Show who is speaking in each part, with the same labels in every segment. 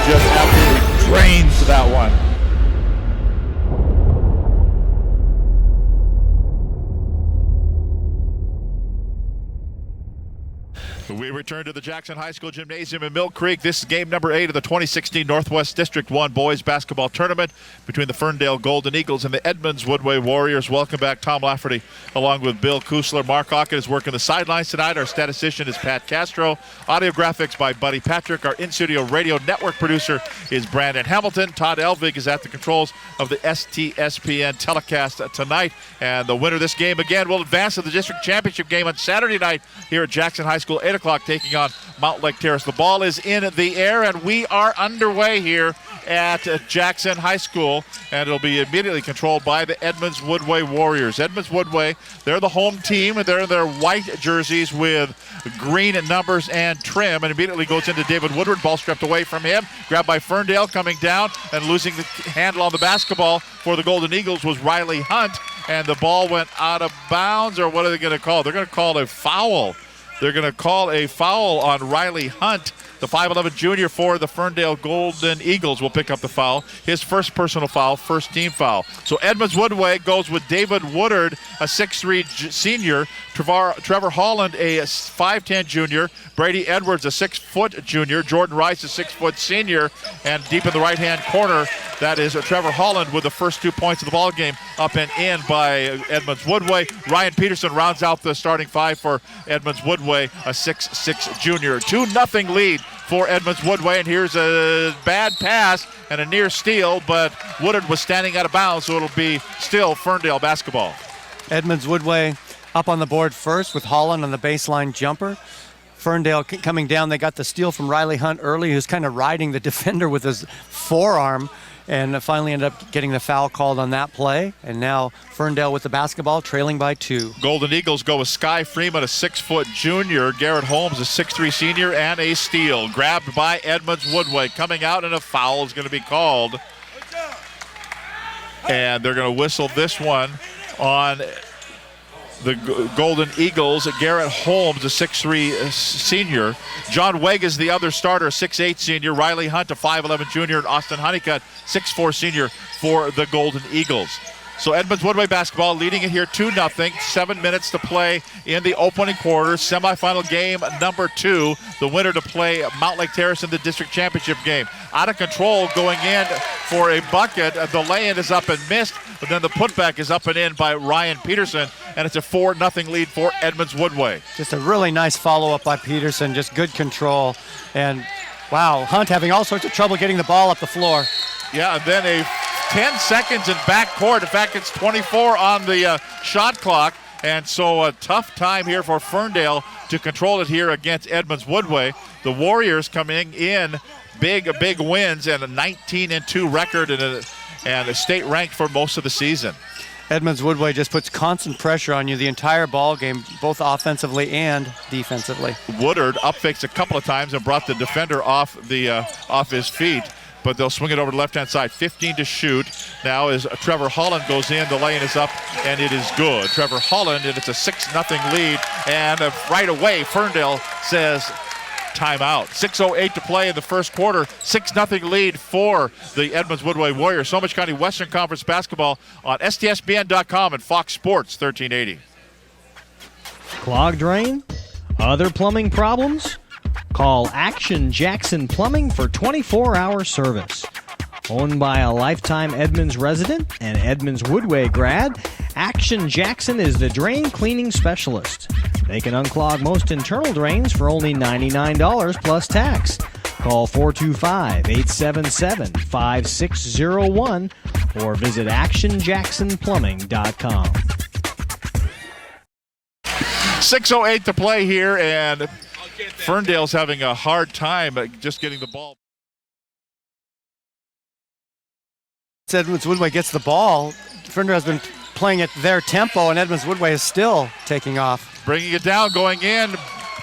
Speaker 1: just absolutely drains that one. We return to the Jackson High School Gymnasium in Mill Creek. This is game number 8 of the 2016 Northwest District 1 Boys Basketball Tournament between the Ferndale Golden Eagles and the Edmonds Woodway Warriors. Welcome back, Tom Lafferty, along with Bill Kusler. Mark Ockett is working the sidelines tonight. Our statistician is Pat Castro. Audio graphics by Buddy Patrick. Our in-studio radio network producer is Brandon Hamilton. Todd Elvig is at the controls of the STSPN telecast tonight. And the winner of this game, again, will advance to the district championship game on Saturday night here at Jackson High School, 8 o'clock, taking on Mount Lake Terrace. The ball is in the air, and we are underway here at Jackson High School, and it'll be immediately controlled by the Edmonds Woodway Warriors. Edmonds Woodway, they're the home team, and they're in their white jerseys with green numbers and trim, and immediately goes into David Woodward. Ball stripped away from him, grabbed by Ferndale, coming down and losing the handle on the basketball for the Golden Eagles was Riley Hunt, and the ball went out of bounds, or what are they going to call? They're going to call a foul. They're going to call a foul on Riley Hunt. The 5'11 junior for the Ferndale Golden Eagles will pick up the foul. His first personal foul, first team foul. So Edmonds Woodway goes with David Woodard, a 6'3 senior, Trevor Holland, a 5'10 junior, Brady Edwards, a 6-foot junior, Jordan Rice, a 6-foot senior, and deep in the right-hand corner, that is Trevor Holland with the first 2 points of the ball game, up and in by Edmonds Woodway. Ryan Peterson rounds out the starting five for Edmonds Woodway, a 6'6 junior. 2-0 lead for Edmonds Woodway, and here's a bad pass and a near steal, but Woodard was standing out of bounds, so it'll be still Ferndale basketball.
Speaker 2: Edmonds Woodway up on the board first with Holland on the baseline jumper. Ferndale coming down, they got the steal from Riley Hunt early, who's kind of riding the defender with his forearm, and finally ended up getting the foul called on that play. And now Ferndale with the basketball, trailing by 2.
Speaker 1: Golden Eagles go with Sky Freeman, a 6-foot junior, Garrett Holmes, a 6'3 senior, and a steal. Grabbed by Edmonds Woodway. Coming out, and a foul is going to be called. And they're going to whistle this one on the Golden Eagles. Garrett Holmes, a 6'3 senior. John Wegg is the other starter, a 6'8 senior. Riley Hunt, a 5'11 junior. And Austin Honeycutt, 6'4 senior for the Golden Eagles. So Edmonds Woodway basketball leading it here 2-0. 7 minutes to play in the opening quarter. Semifinal game number 2. The winner to play Mount Lake Terrace in the district championship game. Out of control, going in for a bucket. The lay-in is up and missed, but then the putback is up and in by Ryan Peterson, and it's a 4-0 lead for Edmonds Woodway.
Speaker 2: Just a really nice follow-up by Peterson, just good control. And wow, Hunt having all sorts of trouble getting the ball up the floor.
Speaker 1: Yeah, and then a 10 seconds in backcourt. In fact, it's 24 on the shot clock. And so a tough time here for Ferndale to control it here against Edmonds Woodway. The Warriors coming in big wins and a 19-2 record and a state ranked for most of the season.
Speaker 2: Edmonds Woodway just puts constant pressure on you the entire ball game, both offensively and defensively.
Speaker 1: Woodard up fakes a couple of times and brought the defender off his feet. But they'll swing it over to the left-hand side. 15 to shoot. Now as Trevor Holland goes in, the lane is up, and it is good. Trevor Holland, and it's a 6-0 lead. And right away, Ferndale says timeout. 6:08 to play in the first quarter. 6-0 lead for the Edmonds Woodway Warriors. Snohomish County Western Conference basketball on STSPN.com and Fox Sports 1380.
Speaker 3: Clogged drain? Other plumbing problems? Call Action Jackson Plumbing for 24-hour service. Owned by a lifetime Edmonds resident and Edmonds Woodway grad, Action Jackson is the drain cleaning specialist. They can unclog most internal drains for only $99 plus tax. Call 425-877-5601 or visit actionjacksonplumbing.com.
Speaker 1: 6:08 to play here, and Ferndale's having a hard time just getting the ball.
Speaker 2: Edmonds Woodway gets the ball. Ferndale has been playing at their tempo, and Edmonds Woodway is still taking off.
Speaker 1: Bringing it down, going in,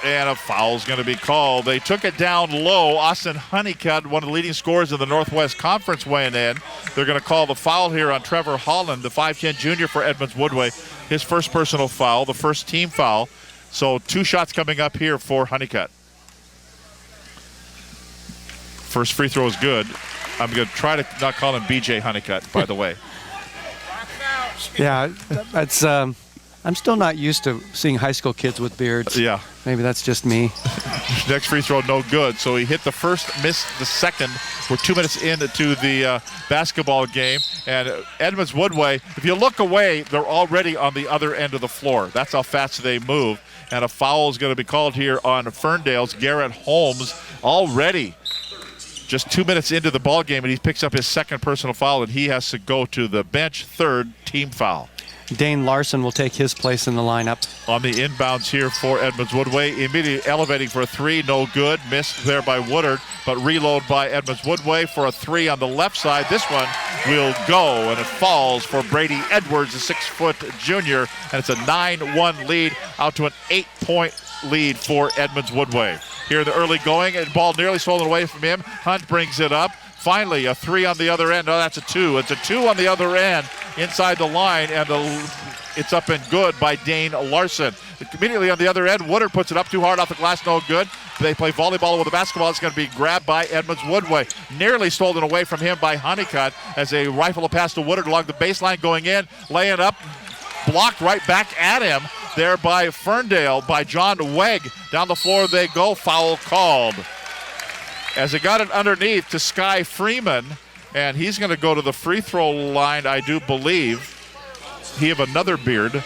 Speaker 1: and a foul's going to be called. They took it down low. Austin Honeycutt, one of the leading scorers of the Northwest Conference, weighing in. They're going to call the foul here on Trevor Holland, the 5'10 junior for Edmonds Woodway. His first personal foul, the first team foul. So 2 shots coming up here for Honeycutt. First free throw is good. I'm going to try to not call him BJ Honeycutt, by the way.
Speaker 2: Yeah, that's. I'm still not used to seeing high school kids with beards.
Speaker 1: Yeah.
Speaker 2: Maybe that's just me.
Speaker 1: Next free throw, no good. So he hit the first, missed the second. We're 2 minutes into the basketball game. And Edmonds Woodway, if you look away, they're already on the other end of the floor. That's how fast they move. And a foul is going to be called here on Ferndale's Garrett Holmes already. Just 2 minutes into the ball game, and he picks up his second personal foul, and he has to go to the bench. Third team foul.
Speaker 2: Dane Larson will take his place in the lineup.
Speaker 1: On the inbounds here for Edmonds Woodway, immediately elevating for a three, no good. Missed there by Woodard, but reload by Edmonds Woodway for a three on the left side. This one will go, and it falls for Brady Edwards, a 6-foot junior, and it's a 9-1 lead out to an 8-point lead for Edmonds Woodway. Here in the early going, and ball nearly stolen away from him. Hunt brings it up. Finally, a three on the other end. Oh, that's a two. It's a two on the other end inside the line, and it's up and good by Dane Larson. Immediately on the other end, Woodard puts it up too hard off the glass, no good. They play volleyball with the basketball. It's going to be grabbed by Edmonds Woodway. Nearly stolen away from him by Honeycutt as they rifle a pass to Woodard along the baseline going in, laying up, blocked right back at him there by Ferndale, by John Wegg. Down the floor they go, foul called. As it got it underneath to Sky Freeman, and he's going to go to the free throw line, I do believe. He have another beard.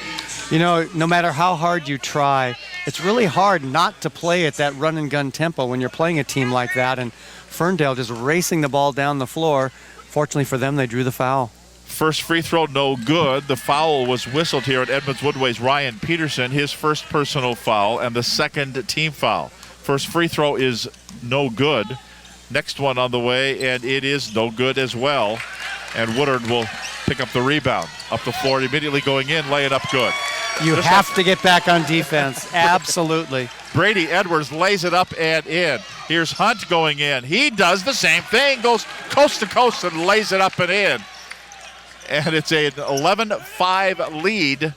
Speaker 2: You know, no matter how hard you try, it's really hard not to play at that run and gun tempo when you're playing a team like that, and Ferndale just racing the ball down the floor. Fortunately for them, they drew the foul.
Speaker 1: First free throw, no good. The foul was whistled here at Edmonds Woodway's Ryan Peterson, his first personal foul and the second team foul. First free throw is no good. Next one on the way, and it is no good as well. And Woodard will pick up the rebound. Up the floor, immediately going in, laying up good.
Speaker 2: You have to get back on defense. Absolutely.
Speaker 1: Brady Edwards lays it up and in. Here's Hunt going in. He does the same thing, goes coast to coast and lays it up and in. And it's an 11-5 lead.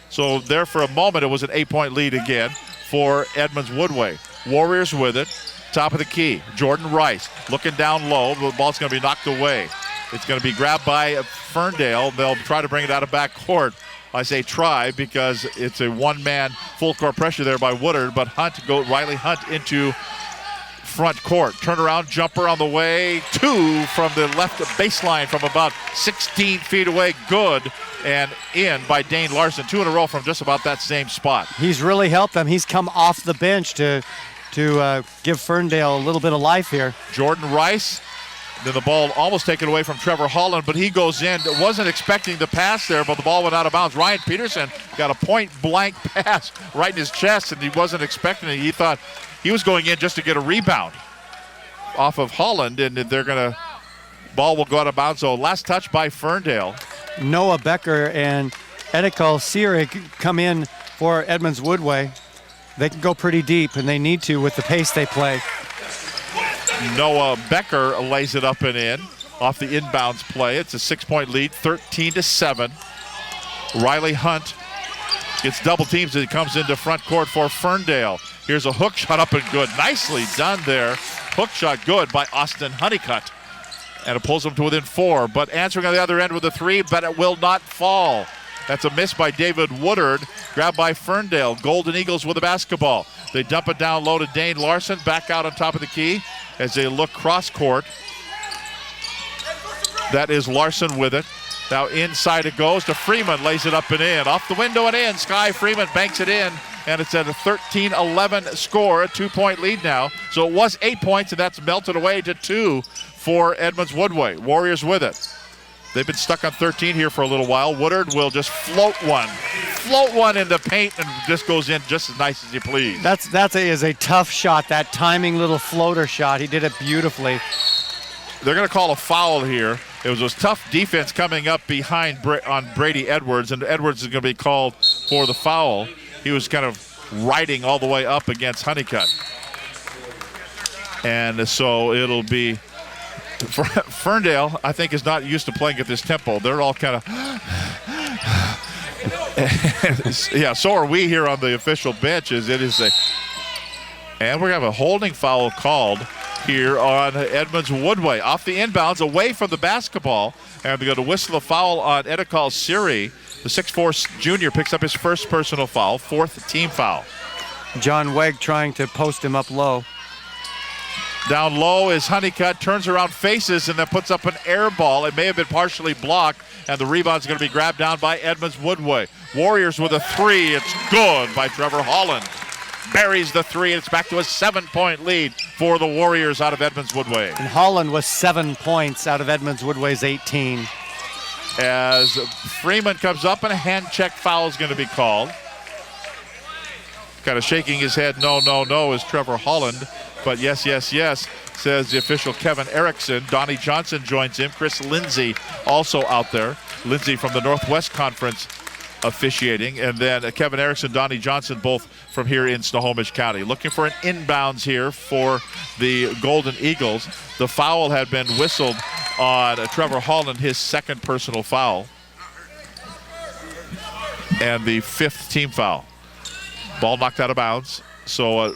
Speaker 1: So there for a moment, it was an 8-point lead again for Edmonds Woodway. Warriors with it. Top of the key. Jordan Rice looking down low. The ball's going to be knocked away. It's going to be grabbed by Ferndale. They'll try to bring it out of backcourt. I say try because it's a one-man full court pressure there by Woodard, but Riley Hunt into front court. Turnaround jumper on the way. Two from the left baseline from about 16 feet away. Good. And in by Dane Larson. Two in a row from just about that same spot.
Speaker 2: He's really helped them. He's come off the bench to give Ferndale a little bit of life here.
Speaker 1: Jordan Rice. Then the ball almost taken away from Trevor Holland, but he goes in. Wasn't expecting the pass there, but the ball went out of bounds. Ryan Peterson got a point-blank pass right in his chest, and he wasn't expecting it. He thought he was going in just to get a rebound off of Holland, and ball will go out of bounds. So last touch by Ferndale.
Speaker 2: Noah Becker and Edikal Sierig come in for Edmonds Woodway. They can go pretty deep, and they need to with the pace they play.
Speaker 1: Noah Becker lays it up and in off the inbounds play. It's a 6-point lead, 13-7. Riley Hunt gets double teams as he comes into front court for Ferndale. Here's a hook shot up and good. Nicely done there. Hook shot good by Austin Honeycutt. And it pulls him to within 4. But answering on the other end with a 3, but it will not fall. That's a miss by David Woodard. Grabbed by Ferndale. Golden Eagles with the basketball. They dump it down low to Dane Larson. Back out on top of the key as they look cross court. That is Larson with it. Now inside it goes to Freeman. Lays it up and in. Off the window and in. Sky Freeman banks it in. And it's at a 13-11 score. A 2-point lead now. So it was 8 points, and that's melted away to 2 for Edmonds Woodway. Warriors with it. They've been stuck on 13 here for a little while. Woodard will just float one in the paint, and just goes in just as nice as you please.
Speaker 2: That is a tough shot, that timing little floater shot. He did it beautifully.
Speaker 1: They're going to call a foul here. It was a tough defense coming up behind on Brady Edwards, and Edwards is going to be called for the foul. He was kind of riding all the way up against Honeycutt. And so it'll be Ferndale, I think, is not used to playing at this tempo. They're all kind of yeah, so are we here on the official benches. And we're going to have a holding foul called here on Edmonds Woodway. Off the inbounds, away from the basketball, and they're going to whistle a foul on Edekal Siri. The 6'4" junior picks up his first personal foul, 4th team foul.
Speaker 2: John Weg trying to post him up low.
Speaker 1: Down low is Honeycutt, turns around, faces, and then puts up an air ball. It may have been partially blocked, and the rebound's going to be grabbed down by Edmonds Woodway. Warriors with a 3. It's good by Trevor Holland. Buries the 3, and it's back to a 7-point lead for the Warriors out of Edmonds Woodway.
Speaker 2: And Holland was 7 points out of Edmonds Woodway's 18.
Speaker 1: As Freeman comes up, and a hand check foul is going to be called. Kind of shaking his head, no, is Trevor Holland. But yes, says the official Kevin Erickson. Donnie Johnson joins him. Chris Lindsay also out there. Lindsay from the Northwest Conference officiating. And then Kevin Erickson, Donnie Johnson, both from here in Snohomish County. Looking for an inbounds here for the Golden Eagles. The foul had been whistled on Trevor Holland, his 2nd personal foul. And the 5th team foul. Ball knocked out of bounds. So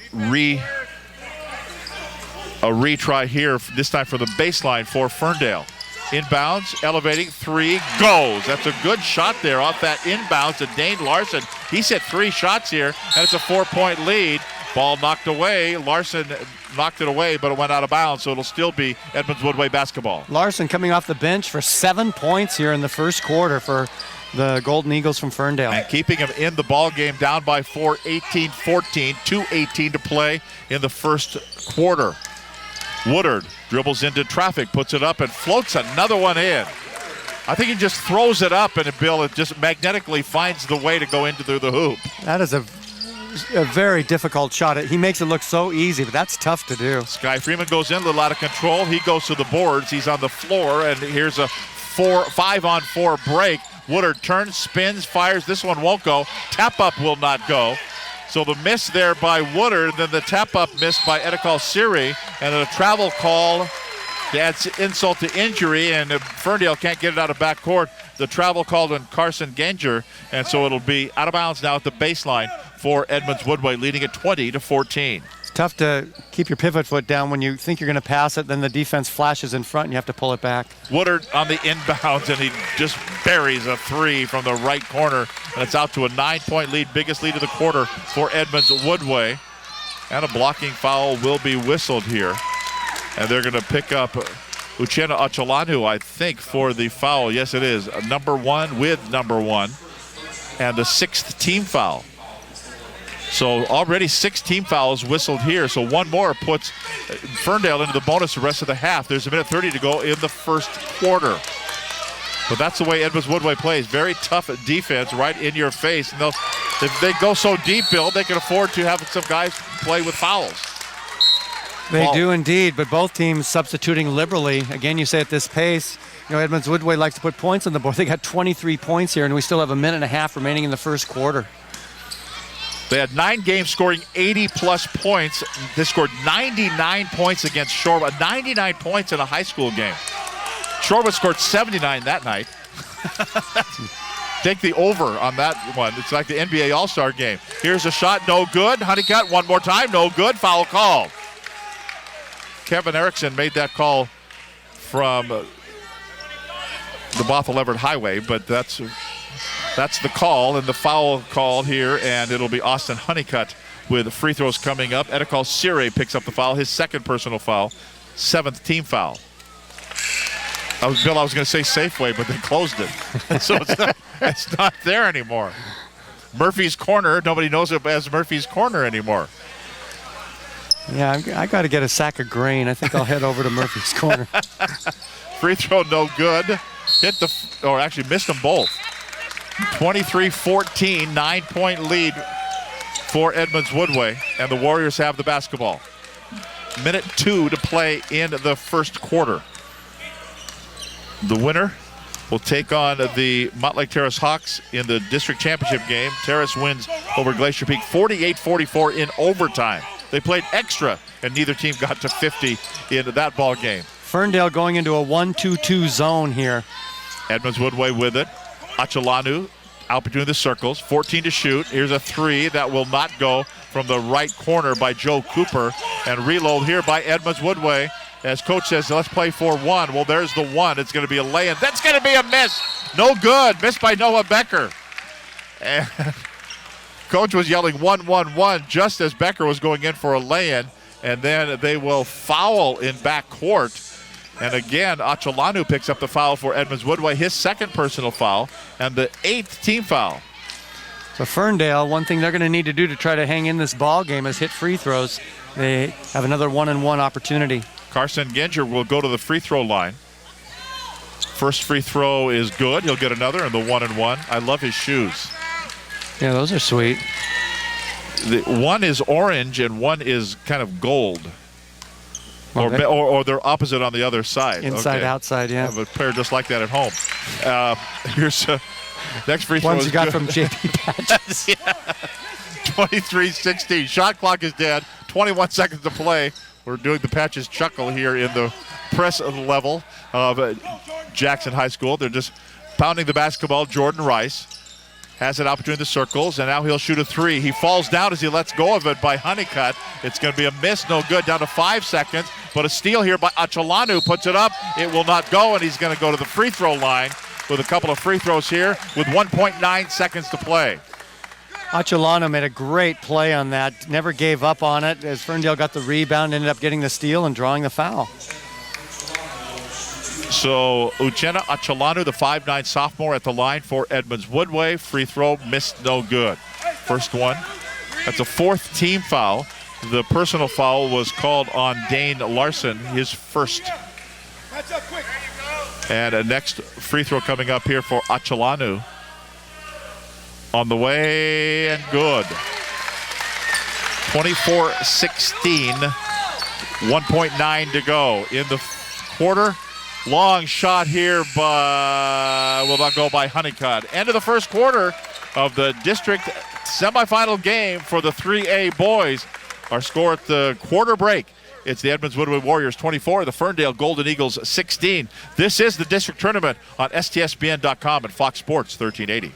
Speaker 1: a retry here, this time for the baseline for Ferndale. Inbounds, elevating, 3, goes. That's a good shot there off that inbounds to Dane Larson. He's hit 3 shots here, and it's a 4-point lead. Ball knocked away. Larson knocked it away, but it went out of bounds, so it'll still be Edmonds Woodway basketball. Larson
Speaker 2: coming off the bench for 7 points here in the first quarter for the Golden Eagles from Ferndale.
Speaker 1: And keeping him in the ball game, down by 4, 18-14, 2:18 to play in the first quarter. Woodard dribbles into traffic, puts it up, and floats another one in. I think he just throws it up, and Bill, it just magnetically finds the way to go into the hoop.
Speaker 2: That is a very difficult shot. He makes it look so easy, but that's tough to do.
Speaker 1: Sky Freeman goes in, a little out of control. He goes to the boards. He's on the floor, and here's a 5-on-4 break. Woodard turns, spins, fires. This one won't go. Tap-up will not go. So the miss there by Woodard, then the tap-up missed by Edekal Siri, and a travel call adds insult to injury, and Ferndale can't get it out of backcourt. The travel called on Carson Ganger, and so it'll be out of bounds now at the baseline for Edmonds Woodway, leading at 20-14.
Speaker 2: It's tough to keep your pivot foot down when you think you're going to pass it, then the defense flashes in front and you have to pull it back.
Speaker 1: Woodard on the inbounds, and he just buries a 3 from the right corner, and it's out to a 9-point lead, biggest lead of the quarter for Edmonds Woodway. And a blocking foul will be whistled here. And they're going to pick up Uchenna Achalanu, I think, for the foul. Yes, it is. Number 1 with number 1. And the 6th team foul. So already 6 team fouls whistled here. So one more puts Ferndale into the bonus the rest of the half. There's a minute 30 to go in the first quarter. But that's the way Edmonds Woodway plays. Very tough defense right in your face. And if they go so deep, Bill, they can afford to have some guys play with fouls.
Speaker 2: They do indeed, but both teams substituting liberally. Again, you say at this pace, Edmonds Woodway likes to put points on the board. They got 23 points here, and we still have a minute and a half remaining in the first quarter.
Speaker 1: They had 9 games scoring 80-plus points. They scored 99 points against Shorewood. 99 points in a high school game. Shorewood scored 79 that night. Take the over on that one. It's like the NBA All-Star game. Here's a shot, no good. Honeycutt, one more time, no good. Foul call. Kevin Erickson made that call from the Bothell Everett Highway, but that's the call, and the foul called here, and it'll be Austin Honeycutt with free throws coming up. Edekal Siri picks up the foul, his 2nd personal foul, 7th team foul. Bill, I was going to say Safeway, but they closed it. So it's not there anymore. Murphy's Corner, nobody knows it as Murphy's Corner anymore.
Speaker 2: Yeah, I got to get a sack of grain. I think I'll head over to Murphy's Corner.
Speaker 1: Free throw no good. Missed them both. 23-14, 9-point lead for Edmonds Woodway, and the Warriors have the basketball. Minute 2 to play in the first quarter. The winner will take on the Montlake Terrace Hawks in the district championship game. Terrace wins over Glacier Peak 48-44 in overtime. They played extra, and neither team got to 50 in that ball game.
Speaker 2: Ferndale going into a 1-2-2 zone here.
Speaker 1: Edmonds Woodway with it. Achalanu out between the circles. 14 to shoot. Here's a three that will not go from the right corner by Joe Cooper. And reload here by Edmonds Woodway. As coach says, let's play for one. Well, there's the one. It's going to be a lay-in. That's going to be a miss. No good. Missed by Noah Becker. And coach was yelling 1-1-1 just as Becker was going in for a lay-in. And then they will foul in backcourt. And again, Achalanu picks up the foul for Edmonds Woodway, his second personal foul, and the 8th team foul.
Speaker 2: So Ferndale, one thing they're going to need to do to try to hang in this ball game is hit free throws. They have another 1-and-1 opportunity.
Speaker 1: Carson Ginger will go to the free throw line. First free throw is good. He'll get another in the 1-and-1. I love his shoes.
Speaker 2: Yeah, those are sweet.
Speaker 1: One is orange and one is kind of gold.
Speaker 2: Okay.
Speaker 1: Or they're opposite on the other side.
Speaker 2: Inside,
Speaker 1: okay.
Speaker 2: Outside, yeah.
Speaker 1: I have a pair just like that at home. Here's next free throw.
Speaker 2: Ones
Speaker 1: is
Speaker 2: you got
Speaker 1: good.
Speaker 2: from JP Patches.
Speaker 1: 23-16. Shot clock is dead. 21 seconds to play. We're doing the Patches chuckle here in the press level of Jackson High School. They're just pounding the basketball. Jordan Rice has it out between the circles, and now he'll shoot a three. He falls down as he lets go of it by Honeycutt. It's going to be a miss, no good, down to 5 seconds. But a steal here by Achalanu puts it up. It will not go, and he's going to go to the free throw line with a couple of free throws here with 1.9 seconds to play.
Speaker 2: Achalanu made a great play on that. Never gave up on it as Ferndale got the rebound, ended up getting the steal and drawing the foul.
Speaker 1: So Uchenna Achalanu, the 5'9" sophomore, at the line for Edmonds Woodway. Free throw missed, no good. First one. That's a 4th team foul. The personal foul was called on Dane Larson, his first. And a next free throw coming up here for Achalanu. On the way and good. 24-16. 1.9 to go in the quarter. Long shot here, but will not go by Honeycutt. End of the first quarter of the district semifinal game for the 3A boys. Our score at the quarter break. It's the Edmonds Woodway Warriors 24, the Ferndale Golden Eagles 16. This is the district tournament on STSPN.com and Fox Sports 1380.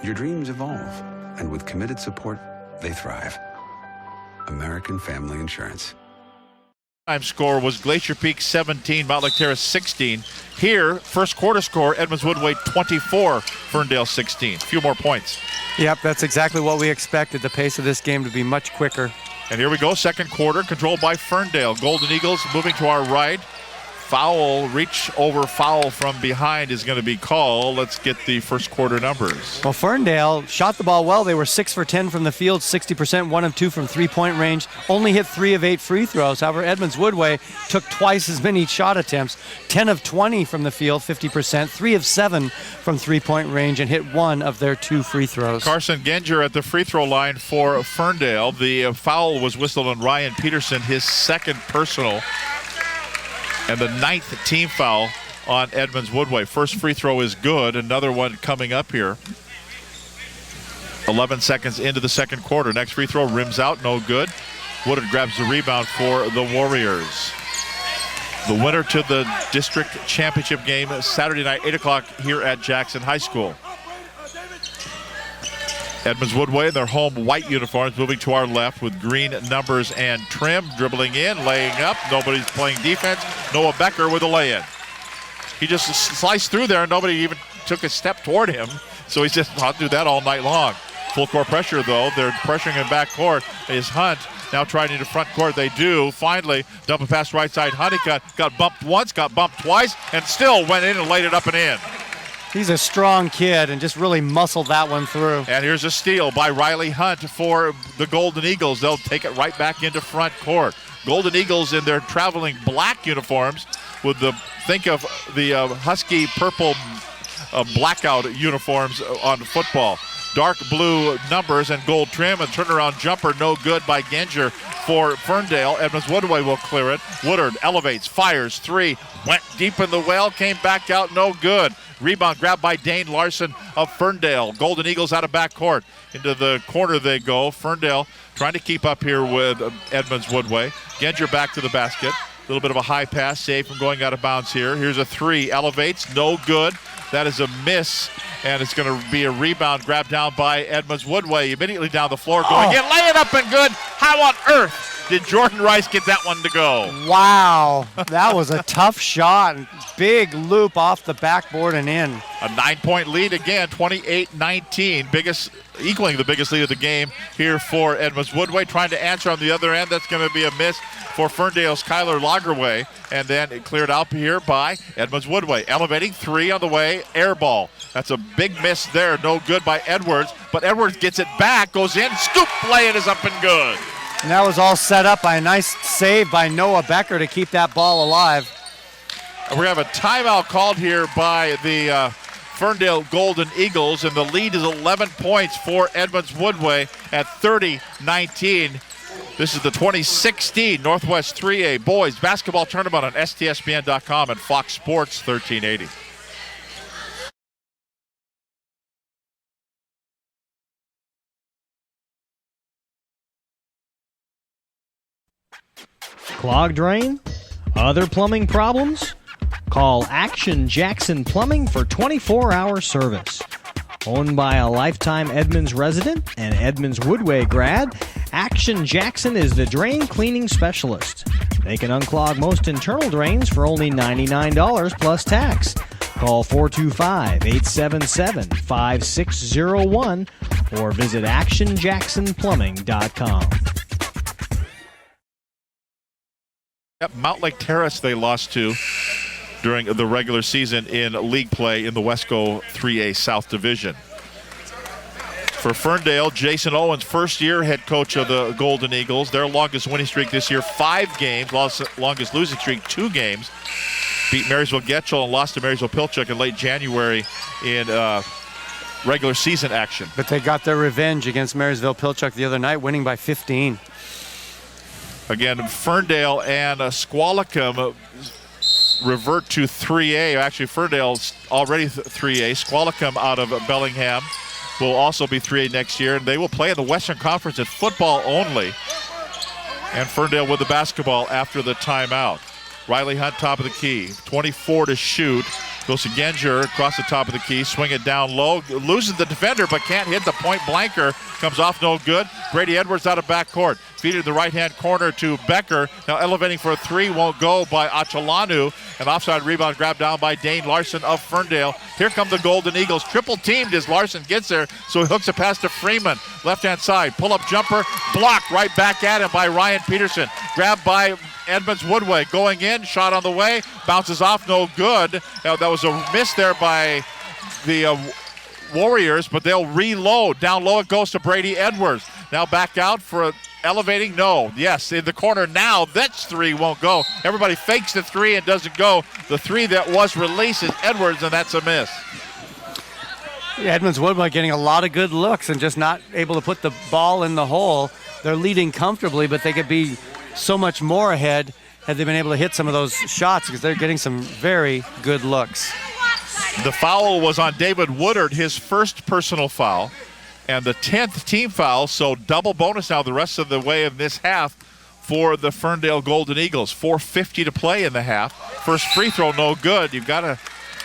Speaker 4: Your dreams evolve, and with committed support, they thrive. American Family Insurance.
Speaker 1: Time score was Glacier Peak 17, Mount Lake Terrace 16. Here, first quarter score, Edmonds Woodway 24, Ferndale 16. A few more points.
Speaker 2: Yep, that's exactly what we expected, the pace of this game to be much quicker.
Speaker 1: And here we go, second quarter, controlled by Ferndale. Golden Eagles moving to our right. Foul, reach over foul from behind is going to be called. Let's get the first quarter numbers.
Speaker 2: Well, Ferndale shot the ball well. They were 6 for 10 from the field, 60%, 1 of 2 from three-point range, only hit 3 of 8 free throws. However, Edmonds Woodway took twice as many shot attempts, 10 of 20 from the field, 50%, 3 of 7 from three-point range, and hit 1 of their 2 free throws.
Speaker 1: Carson Ginger at the free throw line for Ferndale. The foul was whistled on Ryan Peterson, his second personal, and the 9th team foul on Edmonds Woodway. First free throw is good. Another one coming up here. 11 seconds into the second quarter. Next free throw rims out, no good. Woodard grabs the rebound for the Warriors. The winner to the district championship game Saturday night, 8 o'clock here at Jackson High School. Edmonds Woodway in their home white uniforms moving to our left with green numbers and trim. Dribbling in, laying up. Nobody's playing defense. Noah Becker with a lay-in. He just sliced through there and nobody even took a step toward him. So he said, I'll do that all night long. Full court pressure, though. They're pressuring in back court. Is Hunt now trying into front court? They do. Finally, dump a pass right side. Honeycutt got bumped once, got bumped twice, and still went in and laid it up and in.
Speaker 2: He's a strong kid and just really muscled that one through.
Speaker 1: And here's a steal by Riley Hunt for the Golden Eagles. They'll take it right back into front court. Golden Eagles in their traveling black uniforms with think of the Husky purple blackout uniforms on football. Dark blue numbers and gold trim, and turnaround jumper no good by Genger for Ferndale. Edmonds Woodway will clear it. Woodard elevates, fires, three, went deep in the well, came back out, no good. Rebound grabbed by Dane Larson of Ferndale. Golden Eagles out of backcourt. Into the corner they go. Ferndale trying to keep up here with Edmonds Woodway. Genger back to the basket. A little bit of a high pass, save from going out of bounds here. Here's a three, elevates, no good. That is a miss, and it's going to be a rebound grabbed down by Edmonds Woodway. Immediately down the floor going in, lay it up and good. How on earth did Jordan Rice get that one to go?
Speaker 2: Wow, that was a tough shot. Big loop off the backboard and in.
Speaker 1: A 9-point lead again, 28-19. Equaling the biggest lead of the game here for Edmonds Woodway. Trying to answer on the other end. That's going to be a miss for Ferndale's Kyler Lagerway. And then it cleared out here by Edmonds Woodway. Elevating three on the way, air ball. That's a big miss there, no good by Edwards. But Edwards gets it back, goes in, scoop play, it is up and good.
Speaker 2: And that was all set up by a nice save by Noah Becker to keep that ball alive.
Speaker 1: We have a timeout called here by the Ferndale Golden Eagles, and the lead is 11 points for Edmonds Woodway at 30-19. This is the 2016 Northwest 3A Boys Basketball Tournament on STSPN.com and Fox Sports 1380.
Speaker 3: Clogged drain? Other plumbing problems? Call Action Jackson Plumbing for 24-hour service. Owned by a lifetime Edmonds resident and Edmonds Woodway grad, Action Jackson is the drain cleaning specialist. They can unclog most internal drains for only $99 plus tax. Call 425-877-5601 or visit actionjacksonplumbing.com.
Speaker 1: Yep, Mount Lake Terrace they lost to during the regular season in league play in the Wesco 3A South Division. For Ferndale, Jason Owens, first year head coach of the Golden Eagles. Their longest winning streak this year, 5 games. Longest losing streak, 2 games. Beat Marysville Getchell and lost to Marysville Pilchuck in late January in regular season action.
Speaker 2: But they got their revenge against Marysville Pilchuck the other night, winning by 15.
Speaker 1: Again, Ferndale and Squalicum revert to 3A. Actually, Ferndale's already 3A. Squalicum out of Bellingham will also be 3A next year, and they will play in the Western Conference in football only. And Ferndale with the basketball after the timeout. Riley Hunt, top of the key, 24 to shoot. Goes to Genger across the top of the key, swing it down low, loses the defender but can't hit the point blanker. Comes off no good. Brady Edwards out of backcourt. Feed it in the right-hand corner to Becker. Now elevating for a three, won't go by Achalanu. An offside rebound grabbed down by Dane Larson of Ferndale. Here come the Golden Eagles. Triple teamed as Larson gets there, so he hooks a pass to Freeman. Left-hand side, pull-up jumper, blocked right back at him by Ryan Peterson. Grabbed by Edmonds Woodway, going in, shot on the way, bounces off, no good. Now, that was a miss there by the Warriors, but they'll reload. Down low it goes to Brady Edwards. Now back out for elevating, no. Yes, in the corner now, that's three, won't go. Everybody fakes the three and doesn't go. The three that was released is Edwards, and that's a miss.
Speaker 2: Edmonds Woodway getting a lot of good looks and just not able to put the ball in the hole. They're leading comfortably, but they could be so much more ahead had they been able to hit some of those shots because they're getting some very good looks.
Speaker 1: The foul was on David Woodard, his first personal foul, and the 10th team foul, so double bonus now the rest of the way of this half for the Ferndale Golden Eagles. 4:50 to play in the half. First free throw, no good. You've got to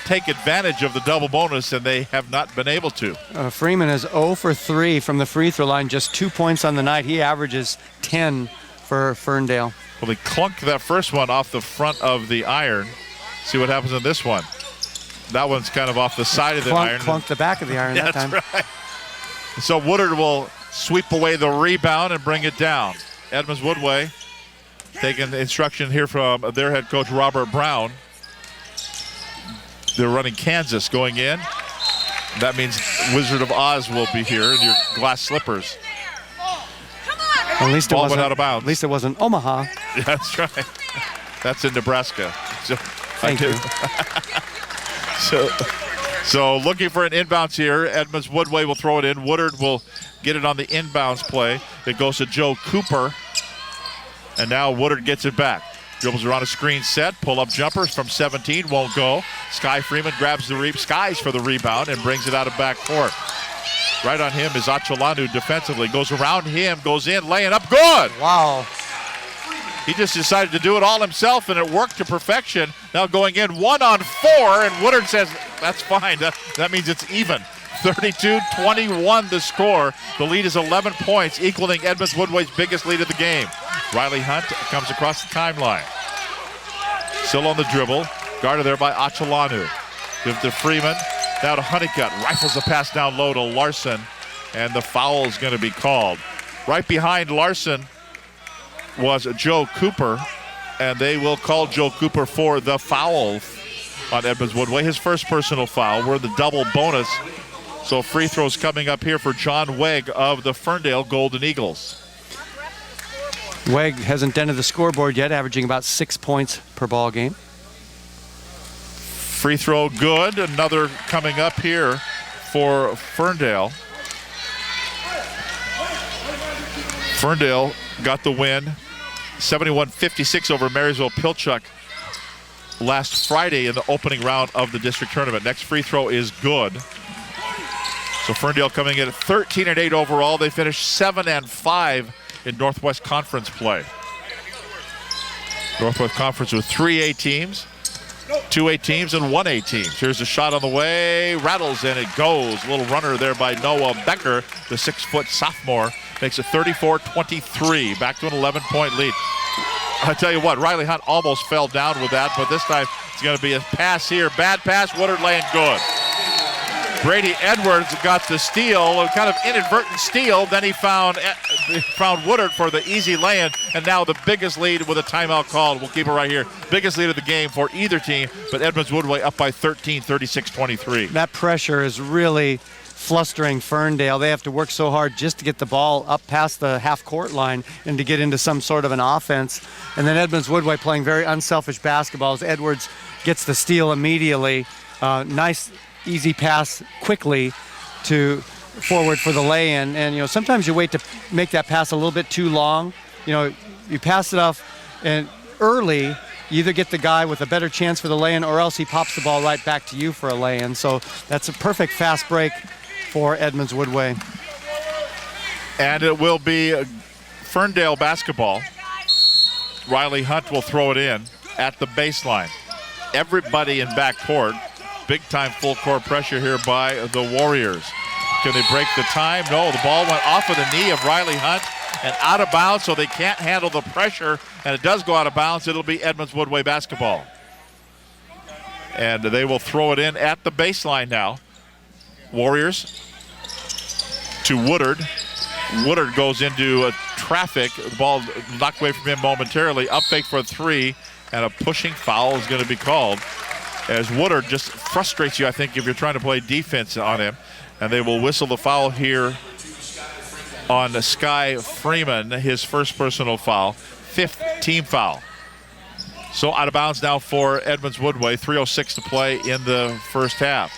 Speaker 1: take advantage of the double bonus, and they have not been able to.
Speaker 2: Freeman is 0 for 3 from the free throw line, just 2 points on the night. He averages 10 for Ferndale.
Speaker 1: Well, they clunked that first one off the front of the iron. See what happens in this one. That one's kind of off the side of the iron.
Speaker 2: Clunked the back of the iron that time.
Speaker 1: That's right. So Woodard will sweep away the rebound and bring it down. Edmonds Woodway taking instruction here from their head coach, Robert Brown. They're running Kansas going in. That means Wizard of Oz will be here in your glass slippers.
Speaker 2: At least
Speaker 1: Ball went out of bounds.
Speaker 2: At least it wasn't Omaha.
Speaker 1: Yeah, that's right. That's in Nebraska. So,
Speaker 2: Thank you.
Speaker 1: So looking for an inbounds here. Edmonds Woodway will throw it in. Woodard will get it on the inbounds play. It goes to Joe Cooper. And now Woodard gets it back. Dribbles around a screen set. Pull-up jumpers from 17. Won't go. Sky Freeman grabs the Skies for the rebound and brings it out of backcourt. Right on him is Acholanu defensively. Goes around him. Goes in. Laying up. Good.
Speaker 2: Wow.
Speaker 1: He just decided to do it all himself, and it worked to perfection. Now going in 1-on-4, and Woodard says, that's fine. That means it's even. 32-21 the score. The lead is 11 points, equaling Edmonds Woodway's biggest lead of the game. Riley Hunt comes across the timeline. Still on the dribble. Guarded there by Acholanu. Give to Freeman. Now to Honeycutt. Rifles the pass down low to Larson, and the foul is going to be called. Right behind Larson was Joe Cooper, and they will call Joe Cooper for the foul on Edmonds Woodway. His first personal foul. We're the double bonus. So free throws coming up here for John Wegg of the Ferndale Golden Eagles.
Speaker 2: Wegg hasn't dented the scoreboard yet, averaging about 6 points per ball game.
Speaker 1: Free throw good. Another coming up here for Ferndale. Ferndale got the win, 71-56 over Marysville Pilchuck last Friday in the opening round of the district tournament. Next free throw is good. So Ferndale coming in at 13-8 overall. They finished 7-5 in Northwest Conference play. Northwest Conference with 3 A teams, 2 A teams, and 1 A teams. Here's a shot on the way, rattles, and it goes. A little runner there by Noah Becker, the 6-foot sophomore. Makes it 34-23, back to an 11-point lead. I tell you what, Riley Hunt almost fell down with that, but this time it's going to be a pass here. Bad pass, Woodard laying good. Brady Edwards got the steal, a kind of inadvertent steal. Then he found Woodard for the easy lay-in, and now the biggest lead with a timeout called. We'll keep it right here. Biggest lead of the game for either team, but Edmonds Woodway up by 13, 36-23.
Speaker 2: That pressure is really flustering Ferndale. They have to work so hard just to get the ball up past the half-court line and to get into some sort of an offense. And then Edmonds Woodway playing very unselfish basketball as Edwards gets the steal immediately. Nice, easy pass quickly to forward for the lay-in. And, sometimes you wait to make that pass a little bit too long. You pass it off and early, you either get the guy with a better chance for the lay-in or else he pops the ball right back to you for a lay-in. So that's a perfect fast break for Edmonds Woodway.
Speaker 1: And it will be Ferndale basketball. Riley Hunt will throw it in at the baseline. Everybody in backcourt. Big time full court pressure here by the Warriors. Can they break the time? No, the ball went off of the knee of Riley Hunt and out of bounds, so they can't handle the pressure, and it does go out of bounds. It'll be Edmonds Woodway basketball. And they will throw it in at the baseline now. Warriors to Woodard. Woodard goes into traffic. The ball knocked away from him momentarily. Up fake for a three, and a pushing foul is going to be called, as Woodard just frustrates you, I think, if you're trying to play defense on him. And they will whistle the foul here on Sky Freeman, his first personal foul, 5th team foul. So out of bounds now for Edmonds Woodway, 3:06 to play in the first half.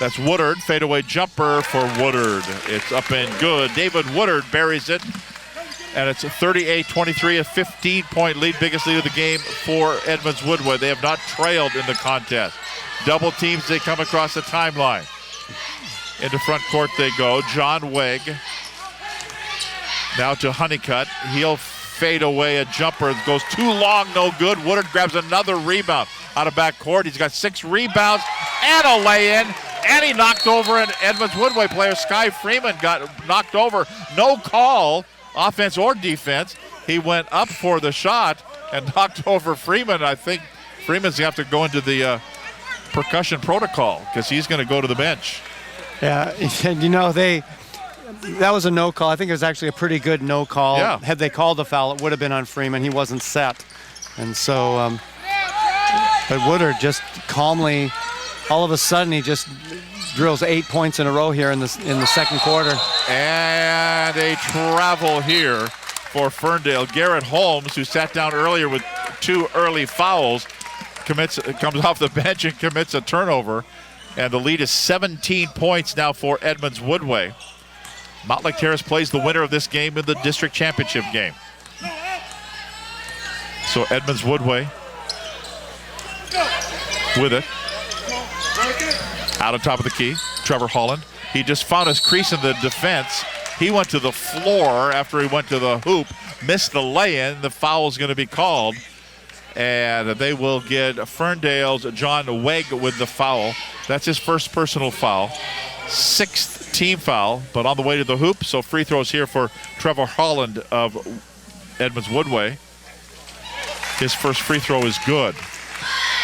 Speaker 1: That's Woodard, fadeaway jumper for Woodard. It's up and good. David Woodard buries it, and it's a 38-23, a 15-point lead, biggest lead of the game for Edmonds Woodway. They have not trailed in the contest. Double teams, they come across the timeline. Into front court they go. John Wegg now to Honeycutt. He'll fade away a jumper. It goes too long, no good. Woodard grabs another rebound out of backcourt. He's got 6 rebounds and a lay-in. And he knocked over an Edmonds Woodway player. Sky Freeman got knocked over. No call, offense or defense. He went up for the shot and knocked over Freeman. I think Freeman's going to have to go into the percussion protocol because he's going to go to the bench.
Speaker 2: Yeah, and That was a no call. I think it was actually a pretty good no call.
Speaker 1: Yeah.
Speaker 2: Had they called the foul, it would have been on Freeman. He wasn't set. And so, but Woodard just calmly, all of a sudden, he just drills 8 points in a row here in the second quarter.
Speaker 1: And a travel here for Ferndale. Garrett Holmes, who sat down earlier with 2 early fouls, comes off the bench and commits a turnover. And the lead is 17 points now for Edmonds Woodway. Montlick Terrace plays the winner of this game in the district championship game. So Edmonds Woodway with it. Out on top of the key, Trevor Holland. He just found his crease in the defense. He went to the floor after he went to the hoop, missed the lay-in. The foul is going to be called. And they will get Ferndale's John Weg with the foul. That's his first personal foul. 6th team foul, but on the way to the hoop. So free throws here for Trevor Holland of Edmonds Woodway. His first free throw is good.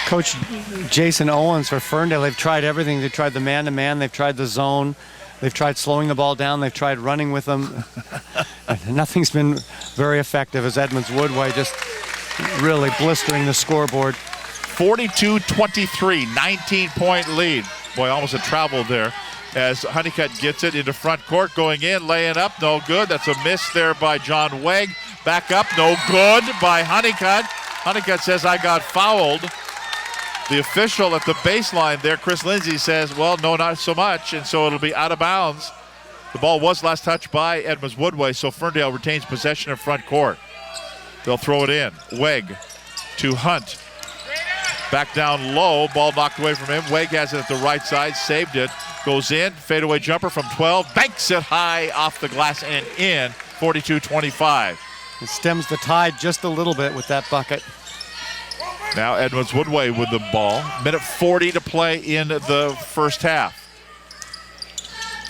Speaker 2: Coach Jason Owens for Ferndale, they've tried everything. They've tried the man-to-man. They've tried the zone. They've tried slowing the ball down. They've tried running with them. Nothing's been very effective as Edmonds Woodway just really blistering the scoreboard.
Speaker 1: 42-23, 19-point lead. Boy, almost a travel there as Honeycutt gets it into front court, going in, laying up, no good. That's a miss there by John Weg. Back up, no good by Honeycutt. Honeycutt says, I got fouled. The official at the baseline there, Chris Lindsay, says, well, no, not so much, and so it'll be out of bounds. The ball was last touched by Edmonds Woodway, so Ferndale retains possession of front court. They'll throw it in. Weg to Hunt. Back down low, ball knocked away from him. Weg has it at the right side, saved it. Goes in, fadeaway jumper from 12, banks it high off the glass and in, 42-25.
Speaker 2: It stems the tide just a little bit with that bucket.
Speaker 1: Now Edmonds Woodway with the ball. Minute 40 to play in the first half.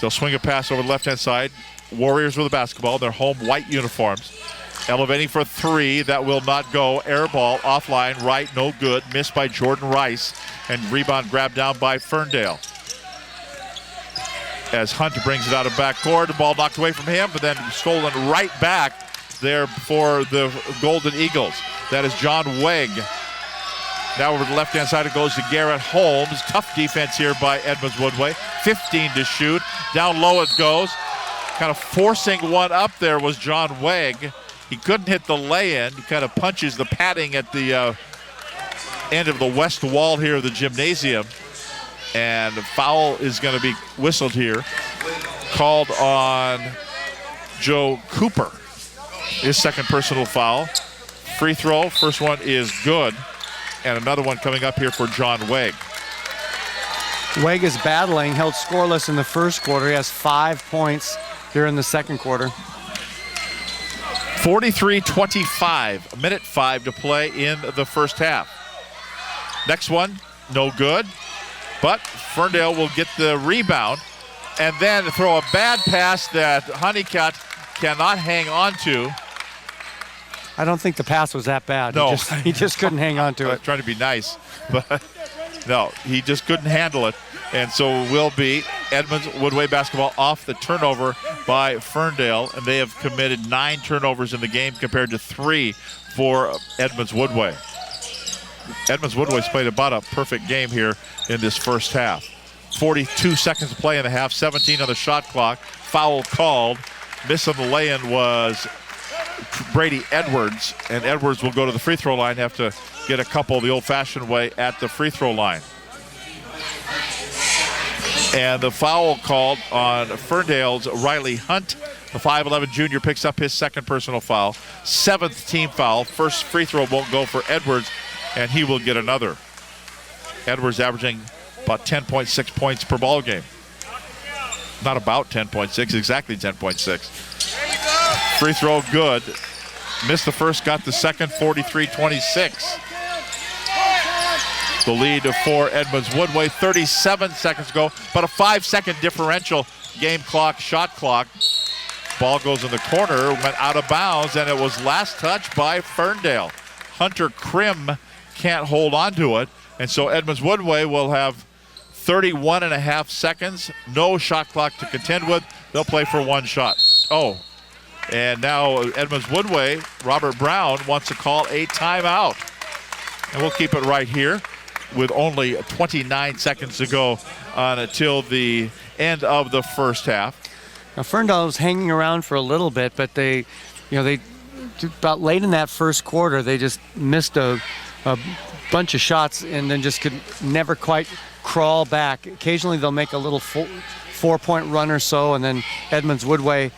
Speaker 1: They'll swing a pass over the left-hand side. Warriors with the basketball, their home white uniforms. Elevating for 3, that will not go. Air ball, offline, right, no good. Missed by Jordan Rice, and rebound grabbed down by Ferndale. As Hunt brings it out of backcourt, the ball knocked away from him, but then stolen right back there for the Golden Eagles. That is John Weg. Now over the left-hand side, it goes to Garrett Holmes. Tough defense here by Edmonds Woodway. 15 to shoot. Down low it goes. Kind of forcing one up there was John Weg. He couldn't hit the lay-in. He kind of punches the padding at the end of the west wall here of the gymnasium. And the foul is going to be whistled here. Called on Joe Cooper. His second personal foul. Free throw, first one is good. And another one coming up here for John Weg.
Speaker 2: Weg is battling, held scoreless in the first quarter. He has 5 points here in the second quarter.
Speaker 1: 43-25, a minute 5 to play in the first half. Next one, no good. But Ferndale will get the rebound and then throw a bad pass that Honeycutt cannot hang on to.
Speaker 2: I don't think the pass was that bad.
Speaker 1: No.
Speaker 2: He just couldn't hang on to
Speaker 1: I
Speaker 2: it.
Speaker 1: was trying to be nice, but no, he just couldn't handle it. And so will be Edmonds Woodway basketball off the turnover by Ferndale, and they have committed 9 turnovers in the game compared to 3 for Edmonds Woodway. Edmonds Woodway's played about a perfect game here in this first half. 42 seconds to play in the half, 17 on the shot clock. Foul called. Miss on the lay-in was Brady Edwards, and Edwards will go to the free throw line, have to get a couple the old-fashioned way at the free throw line. And the foul called on Ferndale's Riley Hunt. The 5'11 junior picks up his second personal foul. 7th team foul. First free throw won't go for Edwards, and he will get another. Edwards averaging about 10.6 points per ball game. Not about 10.6, exactly 10.6. Free throw good. Missed the first, got the second, 43-26. The lead for Edmonds Woodway, 37 seconds to go, but a 5-second differential. Game clock, shot clock. Ball goes in the corner, went out of bounds, and it was last touched by Ferndale. Hunter Krim can't hold on to it, and so Edmonds Woodway will have 31 and a half seconds. No shot clock to contend with. They'll play for one shot. Oh, and now Edmonds Woodway, Robert Brown wants to call a timeout. And we'll keep it right here with only 29 seconds to go until the end of the first half.
Speaker 2: Now, Ferndale was hanging around for a little bit, but they about late in that first quarter, they just missed a bunch of shots and then just could never quite crawl back. Occasionally they'll make a little 4-point run or so, and then Edmonds Woodway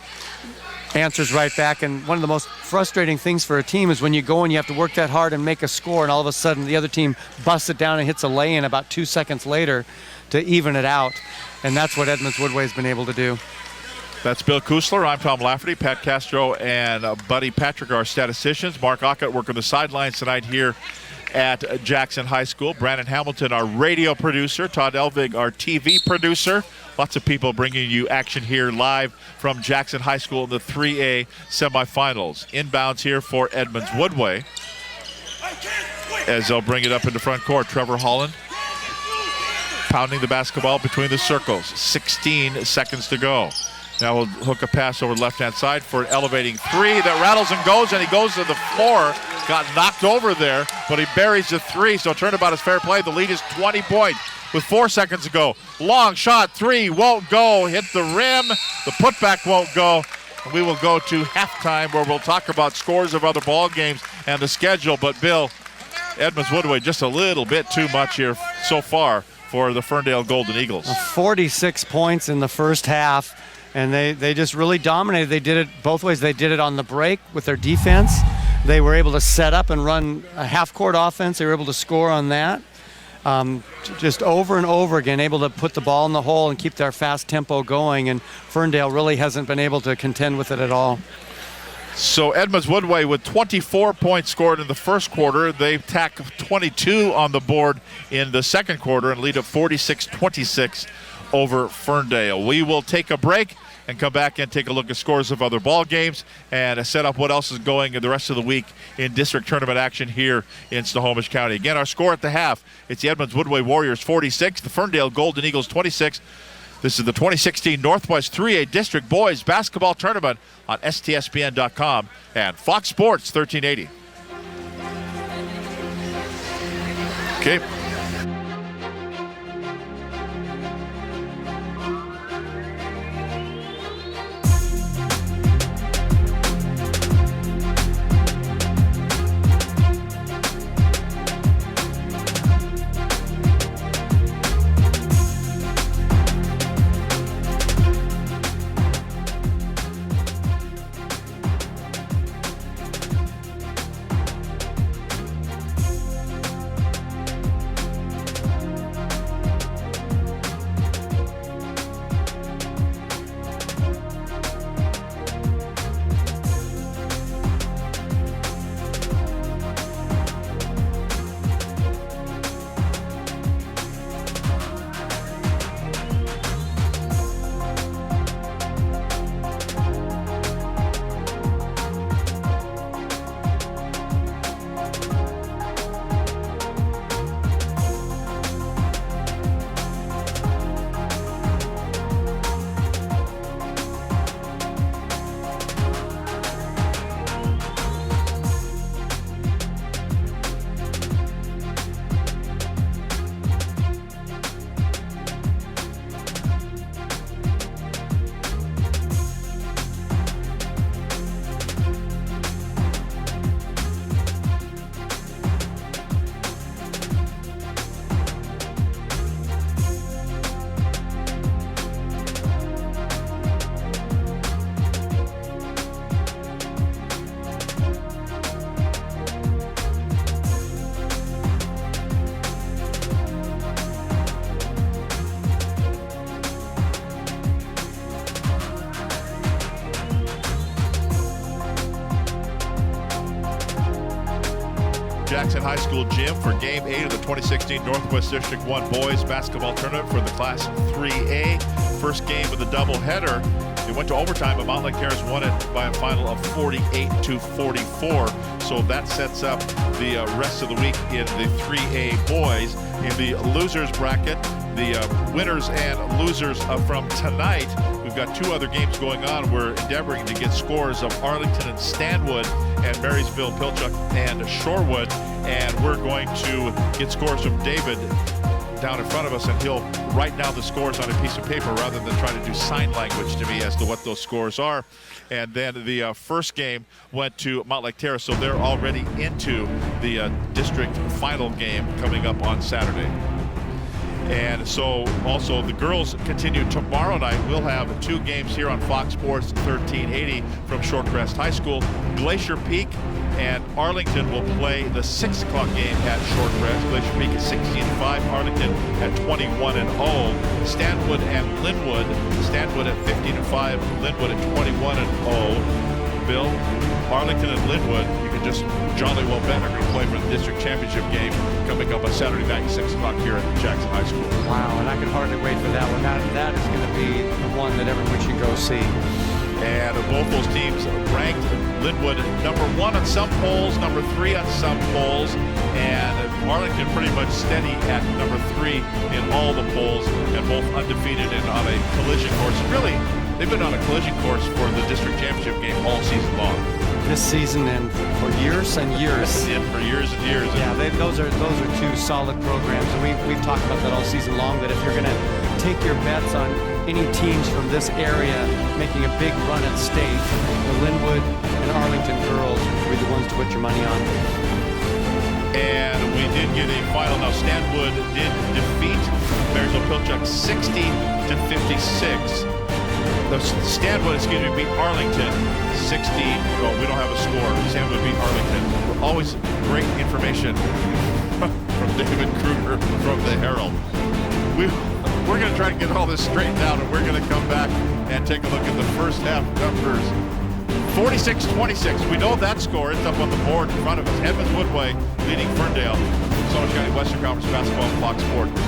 Speaker 2: answers right back. And one of the most frustrating things for a team is when you go and you have to work that hard and make a score, and all of a sudden the other team busts it down and hits a lay-in about 2 seconds later to even it out. And that's what Edmonds Woodway has been able to do.
Speaker 1: That's Bill Kusler. I'm Tom Lafferty. Pat Castro and Buddy Patrick are our statisticians. Mark Ockett working the sidelines tonight here at Jackson High School. Brandon Hamilton, our radio producer. Todd Elvig, our TV producer. Lots of people bringing you action here live from Jackson High School in the 3A semifinals. Inbounds here for Edmonds Woodway as they'll bring it up into front court. Trevor Holland pounding the basketball between the circles. 16 seconds to go. Now we'll hook a pass over the left-hand side for an elevating three that rattles and goes, and he goes to the floor. Got knocked over there, but he buries the three, so turnabout is fair play. The lead is 20 points with 4 seconds to go. Long shot, three, won't go. Hit the rim. The putback won't go. And we will go to halftime where we'll talk about scores of other ball games and the schedule. But, Bill, Edmonds Woodway just a little bit too much here so far for the Ferndale Golden Eagles.
Speaker 2: 46 points in the first half. And they just really dominated. They did it both ways. They did it on the break with their defense. They were able to set up and run a half-court offense. They were able to score on that. Just over and over again, able to put the ball in the hole and keep their fast tempo going. And Ferndale really hasn't been able to contend with it at all.
Speaker 1: So Edmonds Woodway with 24 points scored in the first quarter. They tack 22 on the board in the second quarter and lead at 46-26 over Ferndale. We will take a break and come back and take a look at scores of other ball games and set up what else is going in the rest of the week in district tournament action here in Snohomish County. Again, our score at the half, it's the Edmonds Woodway Warriors 46, the Ferndale Golden Eagles 26. This is the 2016 Northwest 3A District Boys Basketball Tournament on STSPN.com and Fox Sports 1380. Okay. Jackson High School gym for Game 8 of the 2016 Northwest District 1 Boys Basketball Tournament for the Class 3A. First game of the doubleheader. It went to overtime, but Mount Lake Terrace won it by a final of 48-44. So that sets up the rest of the week in the 3A boys. In the losers bracket, the winners and losers from tonight. We've got 2 other games going on. We're endeavoring to get scores of Arlington and Stanwood and Marysville, Pilchuck, and Shorewood. And we're going to get scores from David down in front of us, and he'll write down the scores on a piece of paper rather than try to do sign language to me as to what those scores are. And then the first game went to Montlake Terrace, so they're already into the district final game coming up on Saturday. And so also the girls continue tomorrow night. We'll have 2 games here on Fox Sports 1380 from Shorecrest High School. Glacier Peak and Arlington will play the 6 o'clock game at Shorecrest. Glacier Peak is 16-5, Arlington at 21-0. Stanwood and Linwood. Stanwood at 15-5, Linwood at 21-0. Bill, Arlington and Linwood, you can just jolly well bet are going to play for the district championship game coming up on Saturday night, 6 o'clock here at Jackson High School.
Speaker 2: Wow, and I can hardly wait for that one. That is going to be the one that everyone should go see.
Speaker 1: And both those teams ranked Linwood number 1 on some polls, number 3 on some polls, and Arlington pretty much steady at number 3 in all the polls, and both undefeated and on a collision course. Really, they've been on a collision course for the district championship game all season long.
Speaker 2: This season and for years and years.
Speaker 1: And for years and years.
Speaker 2: Yeah, those are 2 solid programs, and we've talked about that all season long, that if you're going to take your bets on any teams from this area making a big run at state, the Linwood and Arlington girls will be the ones to put your money on.
Speaker 1: And we did get a final. Now, Stanwood did defeat Marysville Pilchuck 60-56. Stanwood, beat Arlington 60. Oh, we don't have a score. Stanwood beat Arlington. Always great information from David Kruger from the Herald. We're going to try to get all this straightened out, and we're going to come back and take a look at the first half numbers. 46-26. We know that score. It's up on the board in front of us. Edmonds Woodway leading Ferndale. Snohomish County Western Conference basketball on Fox Sports.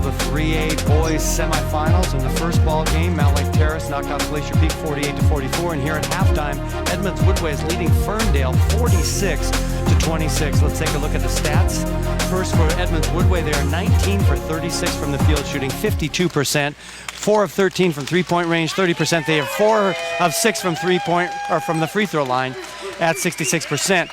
Speaker 2: the 3A boys semifinals. In the first ball game, Montlake Terrace knocked off Glacier Peak 48-44, and here at halftime, Edmonds Woodway is leading Ferndale 46-26. Let's take a look at the stats. First for Edmonds Woodway, they are 19 for 36 from the field, shooting 52%. 4 of 13 from three-point range, 30%. They have 4 of 6 from three-point or from the free throw line at 66%.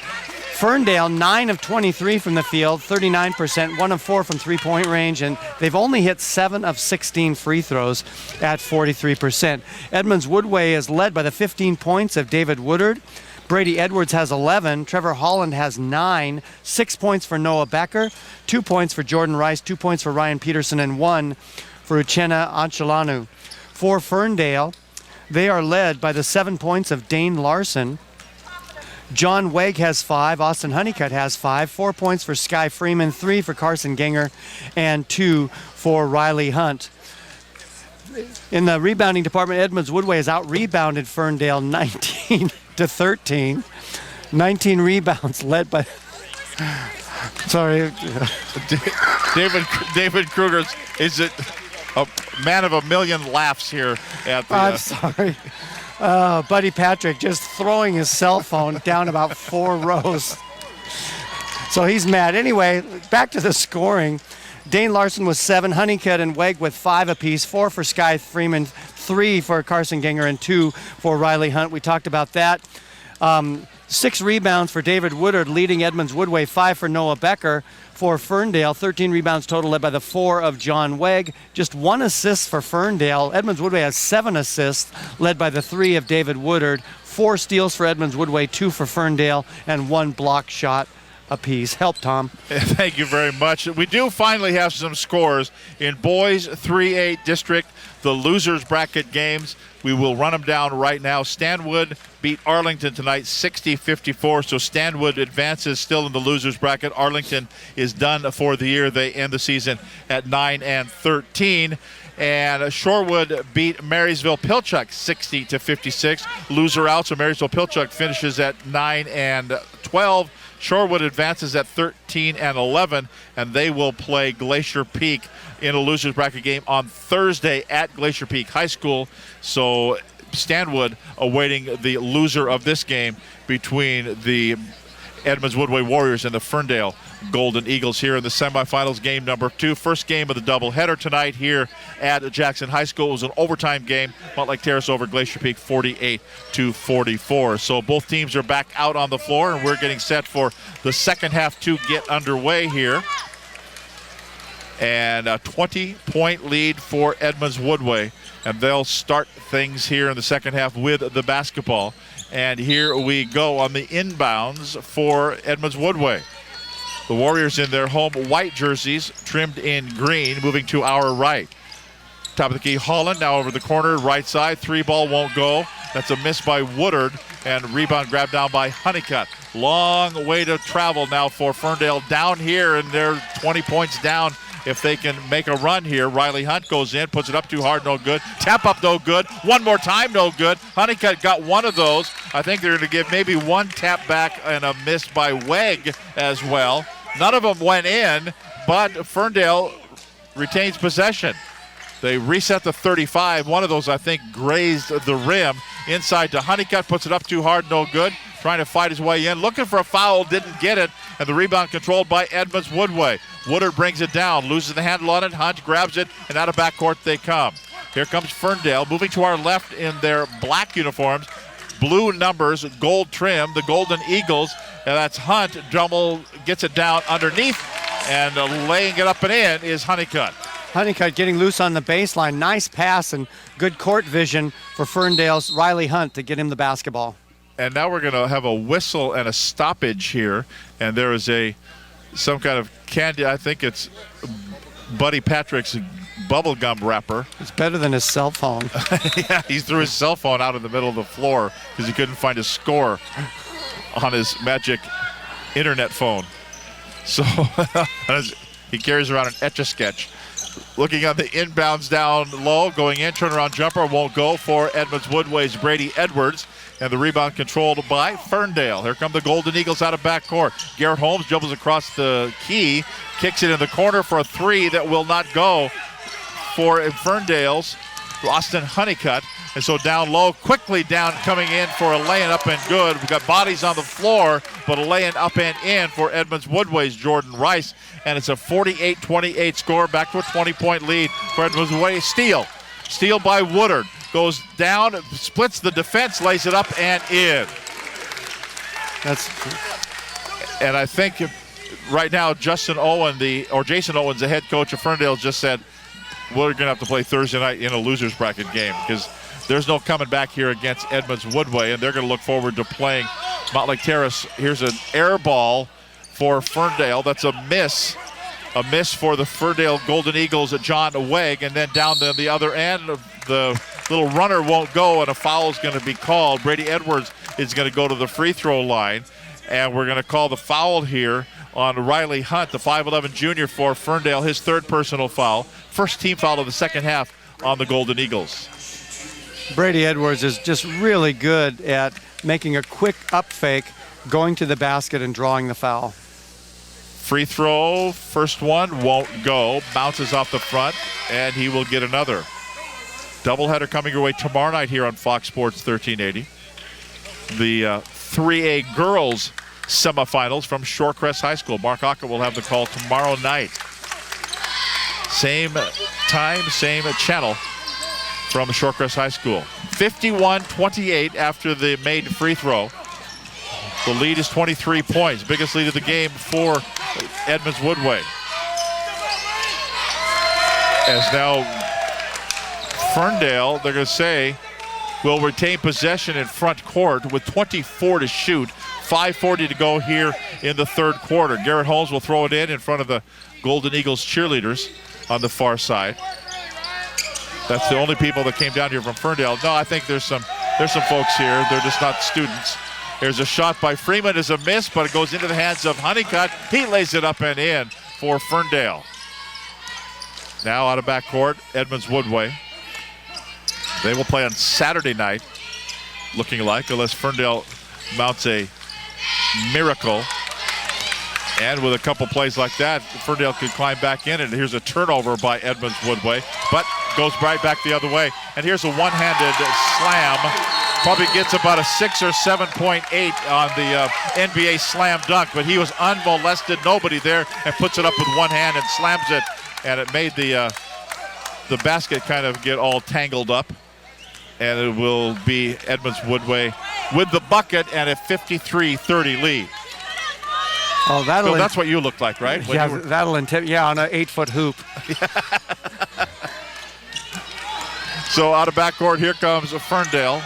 Speaker 2: Ferndale, 9 of 23 from the field, 39%, 1 of 4 from three-point range, and they've only hit 7 of 16 free throws at 43%. Edmonds Woodway is led by the 15 points of David Woodard, Brady Edwards has 11. Trevor Holland has 9. 6 points for Noah Becker. 2 points for Jordan Rice. 2 points for Ryan Peterson, and 1 for Uchenna Anchalanu. For Ferndale, they are led by the 7 points of Dane Larson. John Wegg has 5. Austin Honeycutt has 5. 4 points for Sky Freeman. 3 for Carson Ganger, and 2 for Riley Hunt. In the rebounding department, Edmonds Woodway has out-rebounded Ferndale 19-13. 19 rebounds led by... Sorry.
Speaker 1: David Kruger is a man of a million laughs here at the...
Speaker 2: I'm sorry. Buddy Patrick just throwing his cell phone down about 4 rows. So he's mad. Anyway, back to the scoring. Dane Larson with 7, Honeycutt and Wegg with 5 apiece, 4 for Sky Freeman, 3 for Carson Ganger, and 2 for Riley Hunt. We talked about that. 6 rebounds for David Woodard, leading Edmonds Woodway, 5 for Noah Becker. For Ferndale, 13 rebounds total, led by the 4 of John Wegg. Just 1 assist for Ferndale. Edmonds Woodway has 7 assists, led by the 3 of David Woodard. 4 steals for Edmonds Woodway, 2 for Ferndale, and 1 block shot apiece. Help, Tom.
Speaker 1: Thank you very much. We do finally have some scores in boys 3A district, the losers bracket games. We will run them down right now. Stanwood beat Arlington tonight 60-54, so Stanwood advances still in the losers bracket. Arlington is done for the year. They end the season at 9-13. And Shorewood beat Marysville Pilchuck 60-56. Loser out, so Marysville Pilchuck finishes at 9-12. Shorewood advances at 13-11, and they will play Glacier Peak in a losers bracket game on Thursday at Glacier Peak High School. So Stanwood awaiting the loser of this game between the Edmonds Woodway Warriors and the Ferndale Golden Eagles here in the semifinals, game number 2. First game of the doubleheader tonight here at Jackson High School. It was an overtime game. Montlake Terrace over Glacier Peak 48-44. So both teams are back out on the floor, and we're getting set for the second half to get underway here. And a 20-point lead for Edmonds Woodway, and they'll start things here in the second half with the basketball. And here we go on the inbounds for Edmonds Woodway. The Warriors in their home white jerseys, trimmed in green, moving to our right. Top of the key, Holland now over the corner, right side. 3 ball won't go. That's a miss by Woodard, and rebound grabbed down by Honeycutt. Long way to travel now for Ferndale down here, and they're 20 points down if they can make a run here. Riley Hunt goes in, puts it up too hard, no good. Tap up, no good. One more time, no good. Honeycutt got one of those. I think they're going to give maybe one tap back and a miss by Wegg as well. None of them went in, but Ferndale retains possession. They reset the 35. One of those, I think, grazed the rim. Inside to Honeycutt, puts it up too hard, no good. Trying to fight his way in, looking for a foul, didn't get it, and the rebound controlled by Edmonds Woodway. Woodard brings it down, loses the handle on it. Hunt grabs it, and out of backcourt they come. Here comes Ferndale, moving to our left in their black uniforms. Blue numbers, gold trim, the Golden Eagles, and that's Hunt. Drummel gets it down underneath, and laying it up and in is Honeycutt.
Speaker 2: Honeycutt getting loose on the baseline. Nice pass and good court vision for Ferndale's Riley Hunt to get him the basketball.
Speaker 1: And now we're going to have a whistle and a stoppage here, and there is some kind of candy. I think it's Buddy Patrick's bubblegum wrapper.
Speaker 2: It's better than his cell phone.
Speaker 1: Yeah, he threw his cell phone out in the middle of the floor because he couldn't find his score on his magic internet phone. So he carries around an Etch-a-Sketch. Looking on the inbounds down low, going in, turnaround jumper won't go for Edmonds Woodway's Brady Edwards. And the rebound controlled by Ferndale. Here come the Golden Eagles out of backcourt. Garrett Holmes dribbles across the key, kicks it in the corner for a 3 that will not go for Ferndale's Austin Honeycutt. And so down low, quickly down, coming in for a lay-in up and good. We've got bodies on the floor, but a lay-in up and in for Edmonds Woodway's Jordan Rice. And it's a 48-28 score, back to a 20-point lead for Edmonds Woodway. Steal by Woodard. Goes down, splits the defense, lays it up and in. And I think right now Jason Owens, the head coach of Ferndale, just said we're going to have to play Thursday night in a losers bracket game because there's no coming back here against Edmonds Woodway, and they're going to look forward to playing Mount Lake Terrace. Here's an air ball for Ferndale. That's a miss. A miss for the Ferndale Golden Eagles at John Weg, and then down the other end, the little runner won't go, and a foul is going to be called. Brady Edwards is going to go to the free throw line, and we're going to call the foul here on Riley Hunt, the 5'11 junior for Ferndale, his third personal foul. First team foul of the second half on the Golden Eagles.
Speaker 2: Brady Edwards is just really good at making a quick up fake, going to the basket and drawing the foul.
Speaker 1: Free throw, first one, won't go. Bounces off the front, and he will get another. Doubleheader coming your way tomorrow night here on Fox Sports 1380. The 3A girls semifinals from Shorecrest High School. Mark Ockett will have the call tomorrow night. Same time, same channel from Shorecrest High School. 51-28 after the made free throw. The lead is 23 points. Biggest lead of the game for Edmonds Woodway. As now Ferndale, they're going to say, will retain possession in front court with 24 to shoot. 5:40 to go here in the third quarter. Garrett Holmes will throw it in front of the Golden Eagles cheerleaders on the far side. That's the only people that came down here from Ferndale. No, I think there's some folks here. They're just not students. There's a shot by Freeman, is a miss, but it goes into the hands of Honeycutt. He lays it up and in for Ferndale. Now out of backcourt, Edmonds Woodway. They will play on Saturday night, looking like, unless Ferndale mounts a miracle. And with a couple plays like that, Ferndale could climb back in, and here's a turnover by Edmonds Woodway, but goes right back the other way. And here's a one-handed slam. Probably gets about a 6 or 7.8 on the NBA slam dunk, but he was unmolested, nobody there, and puts it up with one hand and slams it, and it made the basket kind of get all tangled up. And it will be Edmonds Woodway with the bucket and a 53-30 lead.
Speaker 2: Oh,
Speaker 1: so that's what you looked like, right?
Speaker 2: Yeah, that'll intimidate. Yeah, on an 8-foot hoop.
Speaker 1: So out of backcourt, here comes Ferndale.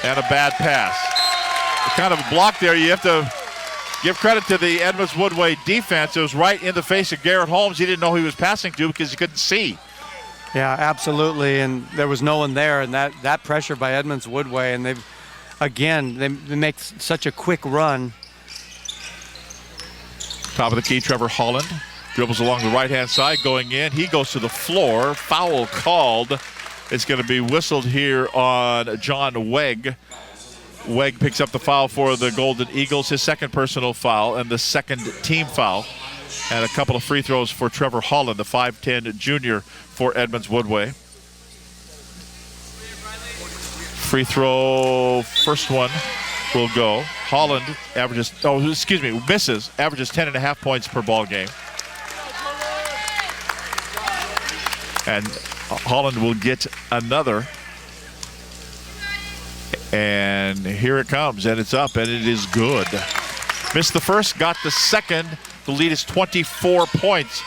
Speaker 1: And a bad pass. Kind of a block there. You have to give credit to the Edmonds Woodway defense. It was right in the face of Garrett Holmes. He didn't know who he was passing to because he couldn't see.
Speaker 2: Yeah, absolutely. And there was no one there. And that pressure by Edmonds Woodway. And they make such a quick run.
Speaker 1: Top of the key, Trevor Holland dribbles along the right-hand side, going in. He goes to the floor. Foul called. It's going to be whistled here on John Weg. Weg picks up the foul for the Golden Eagles, his second personal foul and the second team foul. And a couple of free throws for Trevor Holland, the 5'10 junior for Edmonds Woodway. Free throw, first one will go. Holland misses, averages 10.5 points per ball game. And Holland will get another. And here it comes, and it's up, and it is good. Missed the first, got the second. The lead is 24 points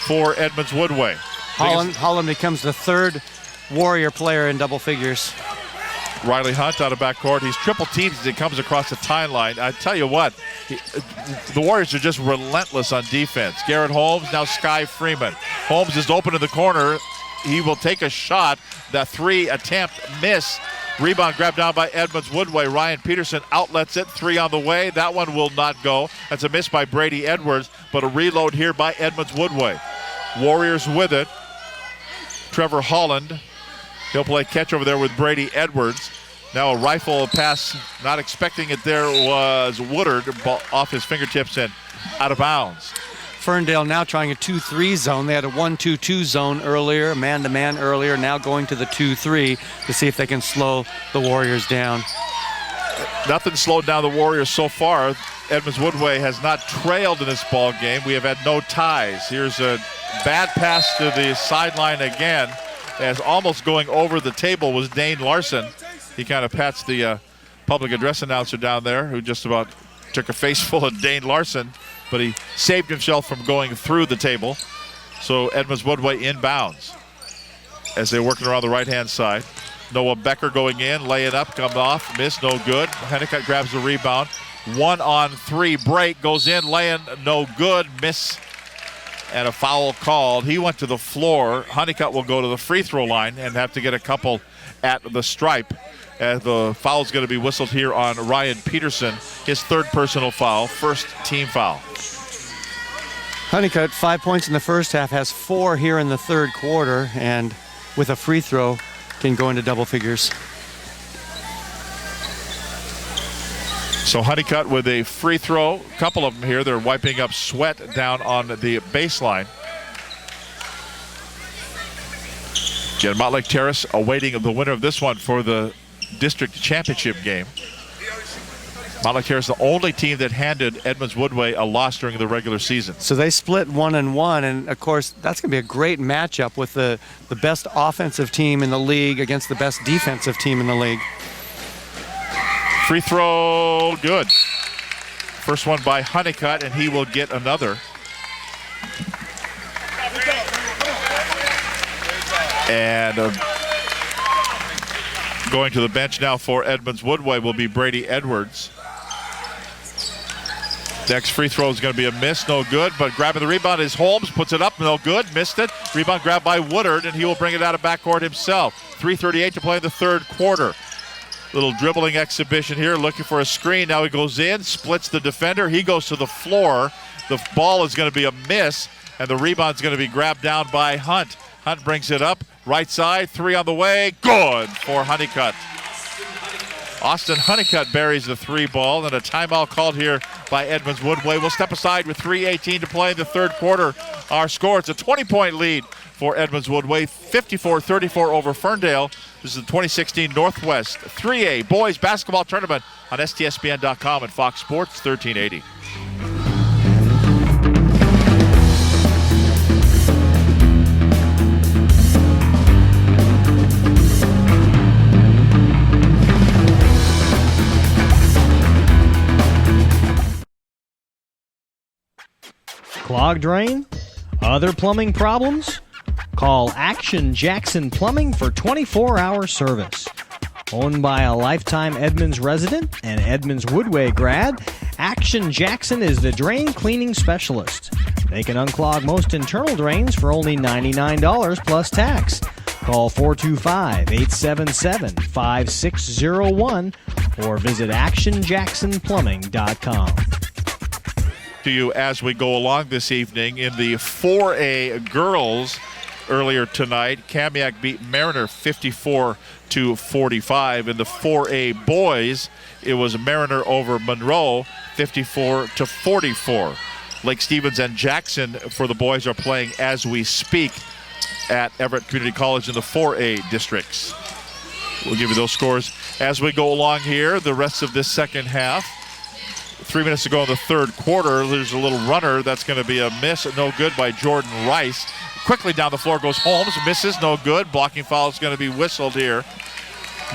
Speaker 1: for Edmonds Woodway.
Speaker 2: Holland becomes the third Warrior player in double figures.
Speaker 1: Riley Hunt out of backcourt. He's triple teamed as he comes across the timeline. I tell you what, the Warriors are just relentless on defense. Garrett Holmes, now Sky Freeman. Holmes is open in the corner. He will take a shot. That three attempt miss. Rebound grabbed down by Edmonds Woodway. Ryan Peterson outlets it. Three on the way. That one will not go. That's a miss by Brady Edwards, but a reload here by Edmonds Woodway. Warriors with it. Trevor Holland. He'll play catch over there with Brady Edwards. Now a rifle pass, not expecting it there, was Woodard off his fingertips and out of bounds.
Speaker 2: Ferndale now trying a 2-3 zone. They had a 1-2-2 zone earlier, man-to-man earlier, now going to the 2-3 to see if they can slow the Warriors down.
Speaker 1: Nothing slowed down the Warriors so far. Edmonds Woodway has not trailed in this ball game. We have had no ties. Here's a bad pass to the sideline again, as almost going over the table was Dane Larson. He kind of pats the public address announcer down there, who just about took a face full of Dane Larson, but he saved himself from going through the table. So Edmonds Woodway inbounds as they're working around the right-hand side. Noah Becker going in, laying up, come off, miss, no good. Honeycutt grabs the rebound. 1-on-3 break, goes in, laying, no good, miss, and a foul called. He went to the floor. Honeycutt will go to the free throw line and have to get a couple at the stripe. The foul is going to be whistled here on Ryan Peterson, his third personal foul, first team foul.
Speaker 2: Honeycutt, 5 points in the first half, has 4 here in the third quarter, and with a free throw can go into double figures.
Speaker 1: So Honeycutt with a free throw, a couple of them here. They're wiping up sweat down on the baseline. Again, Montlake Terrace awaiting the winner of this one for the district championship game. Montlake Terrace, the only team that handed Edmonds Woodway a loss during the regular season.
Speaker 2: So they split 1-1, and of course that's going to be a great matchup with the best offensive team in the league against the best defensive team in the league.
Speaker 1: Free throw, good. First one by Honeycutt, and he will get another. And going to the bench now for Edmonds Woodway will be Brady Edwards. Next free throw is going to be a miss, no good, but grabbing the rebound is Holmes, puts it up, no good, missed it. Rebound grabbed by Woodard, and he will bring it out of backcourt himself. 3:38 to play in the third quarter. Little dribbling exhibition here, looking for a screen. Now he goes in, splits the defender. He goes to the floor. The ball is going to be a miss, and the rebound is going to be grabbed down by Hunt. Hunt brings it up, right side, 3 on the way, good for Honeycutt. Austin Honeycutt buries the 3 ball, and a timeout called here by Edmonds Woodway. We'll step aside with 3:18 to play in the third quarter. Our score, it's a 20-point lead for Edmonds Woodway, 54-34 over Ferndale. This is the 2016 Northwest 3A Boys Basketball Tournament on STSPN.com and Fox Sports 1380.
Speaker 3: Clogged drain? Other plumbing problems? Call Action Jackson Plumbing for 24-hour service. Owned by a lifetime Edmonds resident and Edmonds Woodway grad, Action Jackson is the drain cleaning specialist. They can unclog most internal drains for only $99 plus tax. Call 425-877-5601 or visit actionjacksonplumbing.com.
Speaker 1: To you as we go along this evening in the 4A girls. Earlier tonight, Kamiak beat Mariner 54-45. In the 4A boys, it was Mariner over Monroe 54-44. Lake Stevens and Jackson for the boys are playing as we speak at Everett Community College in the 4A districts. We'll give you those scores as we go along here. The rest of this second half. 3 minutes to go in the third quarter. There's a little runner that's going to be a miss, no good by Jordan Rice. Quickly down the floor goes Holmes, misses, no good. Blocking foul is going to be whistled here.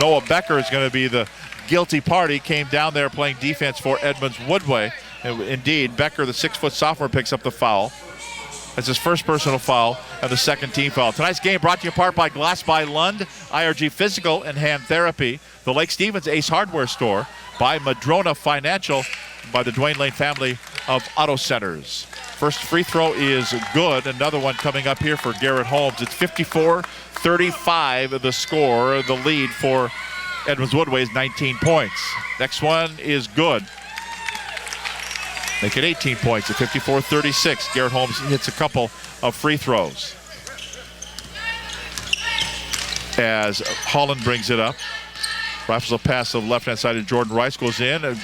Speaker 1: Noah Becker is going to be the guilty party. Came down there playing defense for Edmonds Woodway. And indeed, Becker, the 6-foot sophomore, picks up the foul. That's his first personal foul and the second team foul. Tonight's game brought to you in part by Glass by Lund, IRG Physical and Hand Therapy, the Lake Stevens Ace Hardware Store, by Madrona Financial, by the Dwayne Lane family of auto centers. First free throw is good. Another one coming up here for Garrett Holmes. It's 54-35 the score. The lead for Edmonds Woodway is 19 points. Next one is good. Make it 18 points at 54-36. Garrett Holmes hits a couple of free throws. As Holland brings it up. Rifles a pass to the left-hand side of Jordan Rice, goes in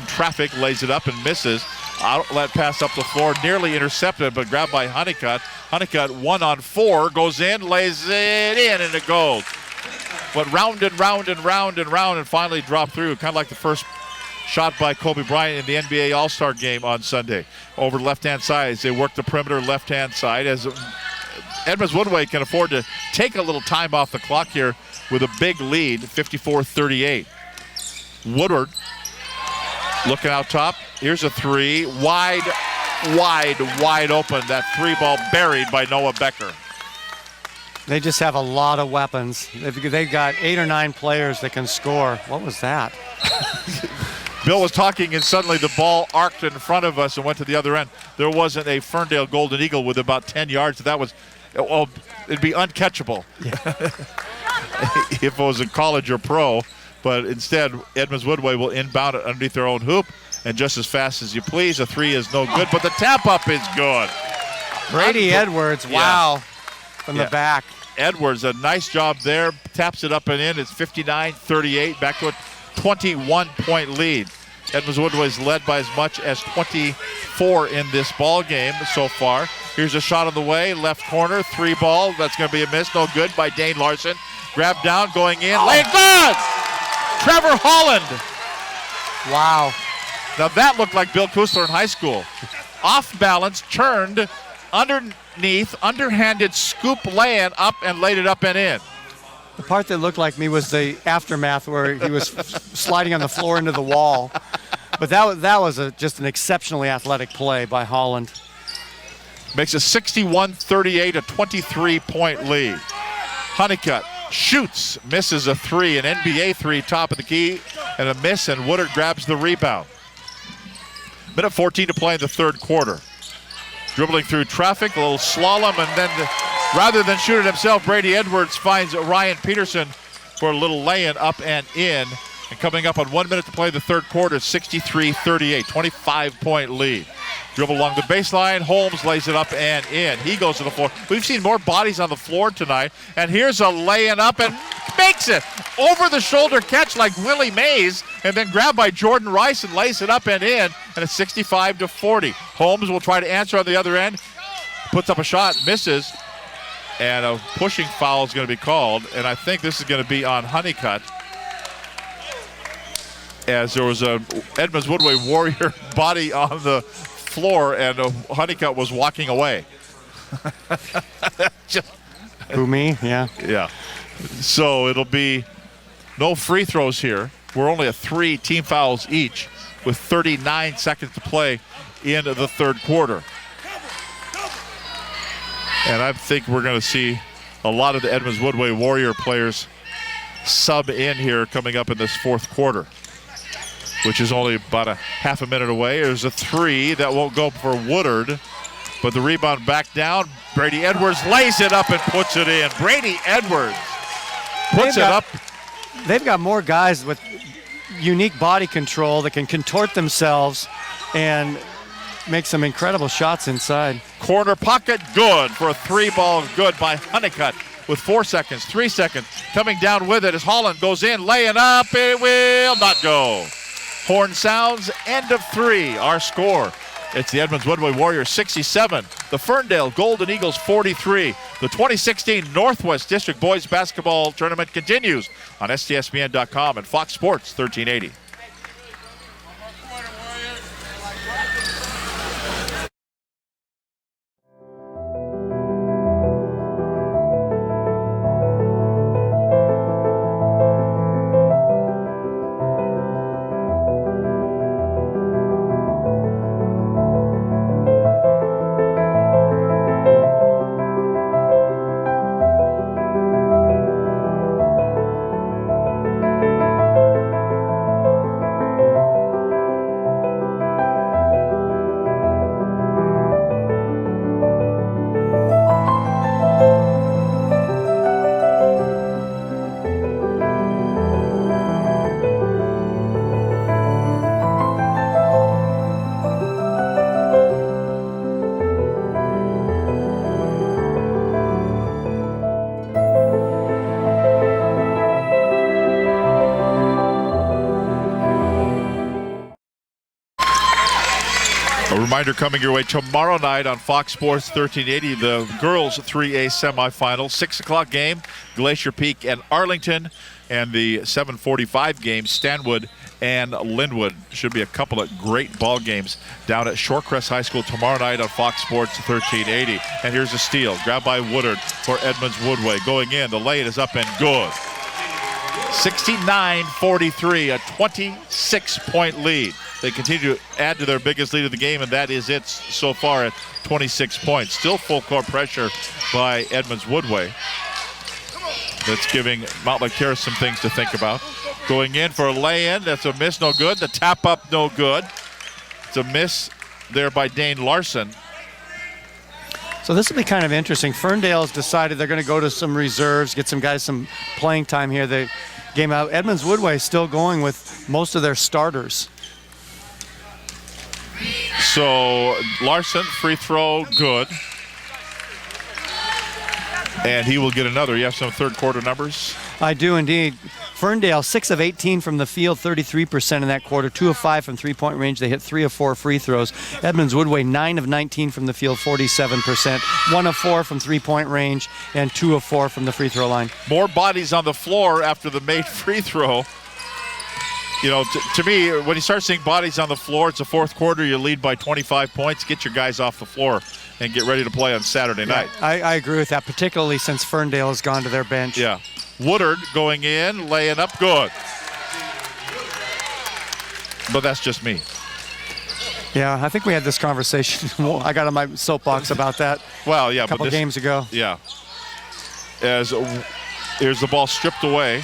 Speaker 1: traffic, lays it up and misses. Outlet pass up the floor, nearly intercepted, but grabbed by Honeycutt. Honeycutt 1-on-4, goes in, lays it in, and it goes. Went round and round and round and round and finally dropped through, kind of like the first shot by Kobe Bryant in the NBA All-Star game on Sunday. Over left-hand side as they work the perimeter left-hand side as Edmonds Woodway can afford to take a little time off the clock here with a big lead, 54-38. Woodward looking out top. Here's a 3. Wide open. That 3 ball buried by Noah Becker.
Speaker 2: They just have a lot of weapons. They've got 8 or 9 players that can score. What was that?
Speaker 1: Bill was talking, and suddenly the ball arced in front of us and went to the other end. There wasn't a Ferndale Golden Eagle with about 10 yards. That was, well, it'd be uncatchable if it was in college or pro. But instead, Edmonds Woodway will inbound it underneath their own hoop, and just as fast as you please. A 3 is no good, but the tap-up is good.
Speaker 2: Brady Edwards, wow, from the back.
Speaker 1: Edwards, a nice job there. Taps it up and in. It's 59-38, back to a 21-point lead. Edmonds Woodway's led by as much as 24 in this ball game so far. Here's a shot on the way, left corner, 3 ball. That's going to be a miss, no good by Dane Larson. Grab down, going in, lay it good! Trevor Holland.
Speaker 2: Wow.
Speaker 1: Now that looked like Bill Kusler in high school. Off balance, turned underneath, underhanded scoop lay-in up and laid it up and in.
Speaker 2: The part that looked like me was the aftermath where he was sliding on the floor into the wall. But that was just an exceptionally athletic play by Holland.
Speaker 1: Makes it 61-38, a 23-point lead. Honeycutt shoots, misses a 3, an NBA 3, top of the key, and a miss, and Woodard grabs the rebound. Minute 14 to play in the third quarter. Dribbling through traffic, a little slalom, and then rather than shoot it himself, Brady Edwards finds Ryan Peterson for a little lay-in up and in. And coming up on 1 minute to play the third quarter, 63-38, 25-point lead. Dribble along the baseline, Holmes lays it up and in. He goes to the floor. We've seen more bodies on the floor tonight, and here's a lay-in up and makes it. Over the shoulder catch like Willie Mays, and then grabbed by Jordan Rice and lays it up and in, and it's 65-40. Holmes will try to answer on the other end, puts up a shot, misses, and a pushing foul is going to be called, and I think this is going to be on Honeycutt, as there was a Edmonds Woodway Warrior body on the floor, and Honeycutt was walking away.
Speaker 2: Who, me? Yeah.
Speaker 1: Yeah. So it'll be no free throws here. We're only at 3 team fouls each with 39 seconds to play in the third quarter. And I think we're going to see a lot of the Edmonds Woodway Warrior players sub in here coming up in this fourth quarter, which is only about a half a minute away. There's a 3 that won't go for Woodard, but the rebound back down. Brady Edwards lays it up and puts it in. Brady Edwards puts it up.
Speaker 2: They've got more guys with unique body control that can contort themselves and make some incredible shots inside.
Speaker 1: Corner pocket, good for a 3 ball, good by Honeycutt with 4 seconds, 3 seconds. Coming down with it as Holland goes in, laying up, it will not go. Horn sounds, end of 3, our score. It's the Edmonds Woodway Warriors 67, the Ferndale Golden Eagles 43. The 2016 Northwest District Boys Basketball Tournament continues on STSPN.com and Fox Sports 1380. Reminder coming your way tomorrow night on Fox Sports 1380, the girls 3A semifinal, 6 o'clock game, Glacier Peak and Arlington, and the 7:45 game, Stanwood and Linwood. Should be a couple of great ball games down at Shorecrest High School tomorrow night on Fox Sports 1380. And here's a steal, grabbed by Woodard for Edmonds Woodway. Going in, the lay is up and good. 69-43, a 26-point lead. They continue to add to their biggest lead of the game, and that is it so far at 26 points. Still full court pressure by Edmonds Woodway. That's giving Montclair some things to think about. Going in for a lay-in. That's a miss, no good. The tap-up, no good. It's a miss there by Dane Larson.
Speaker 2: So this will be kind of interesting. Ferndale's decided they're going to go to some reserves, get some guys some playing time here. The game out. Edmonds Woodway still going with most of their starters.
Speaker 1: So Larson, free throw, good. And he will get another. You have some third quarter numbers?
Speaker 2: I do indeed. Ferndale, 6 of 18 from the field, 33% in that quarter, 2 of 5 from three-point range. They hit 3 of 4 free throws. Edmonds Woodway, 9 of 19 from the field, 47%, 1 of 4 from three-point range, and 2 of 4 from the free throw line.
Speaker 1: More bodies on the floor after the made free throw. You know, to me, when you start seeing bodies on the floor, it's the fourth quarter, you lead by 25 points, get your guys off the floor and get ready to play on Saturday night.
Speaker 2: I agree with that, particularly since Ferndale has gone to their bench.
Speaker 1: Yeah. Woodard going in, laying up good. But that's just me.
Speaker 2: Yeah, I think we had this conversation. I got on my soapbox about that
Speaker 1: Well, yeah,
Speaker 2: a couple games ago.
Speaker 1: Yeah. As here's the ball stripped away.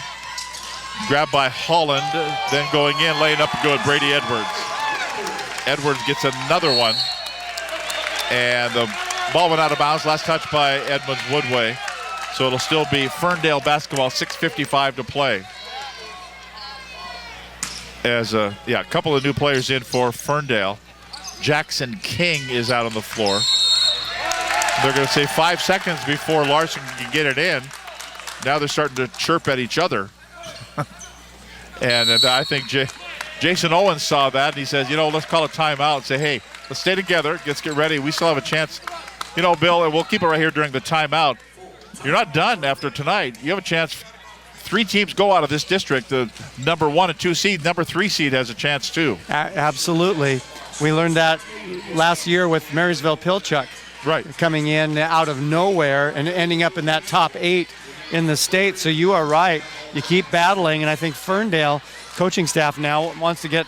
Speaker 1: Grabbed by Holland, then going in, laying up good, Brady Edwards. Edwards gets another one. And the ball went out of bounds. Last touch by Edmonds Woodway. So it'll still be Ferndale basketball, 6:55 to play. As a couple of new players in for Ferndale. Jackson King is out on the floor. They're going to say 5 seconds before Larson can get it in. Now they're starting to chirp at each other. And I think Jason Owens saw that, and he says, you know, let's call a timeout and say, hey, let's stay together. Let's get ready. We still have a chance. You know, Bill, and we'll keep it right here during the timeout. You're not done after tonight. You have a chance. 3 teams go out of this district. The number 1 and 2 seed, number 3 seed has a chance too.
Speaker 2: Absolutely. We learned that last year with Marysville Pilchuck.
Speaker 1: Right.
Speaker 2: Coming in out of nowhere and ending up in that top 8 in the state. So you are right. You keep battling, and I think Ferndale coaching staff now wants to get,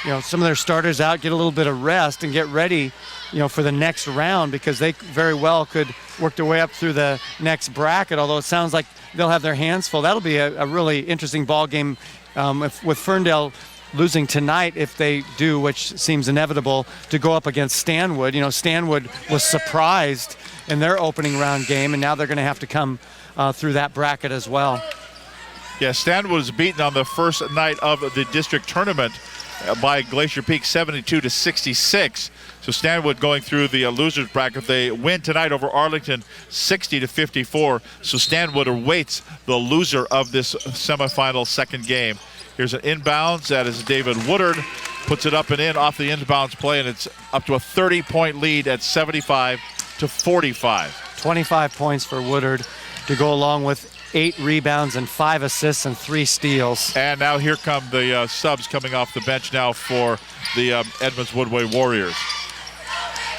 Speaker 2: you know, some of their starters out, get a little bit of rest, and get ready, you know, for the next round, because they very well could work their way up through the next bracket. Although it sounds like they'll have their hands full. That'll be a really interesting ball game with Ferndale losing tonight, if they do, which seems inevitable, to go up against Stanwood. You know, Stanwood was surprised in their opening round game, and now they're going to have to come through that bracket as well.
Speaker 1: Yeah, Stanwood was beaten on the first night of the district tournament by Glacier Peak 72-66. So Stanwood going through the losers bracket. They win tonight over Arlington 60-54. So Stanwood awaits the loser of this semifinal second game. Here's an inbounds. That is David Woodard. Puts it up and in off the inbounds play, and it's up to a 30-point lead at 75-45.
Speaker 2: 25 points for Woodard to go along with 8 rebounds and 5 assists and 3 steals.
Speaker 1: And now here come the subs coming off the bench now for the Edmonds Woodway Warriors.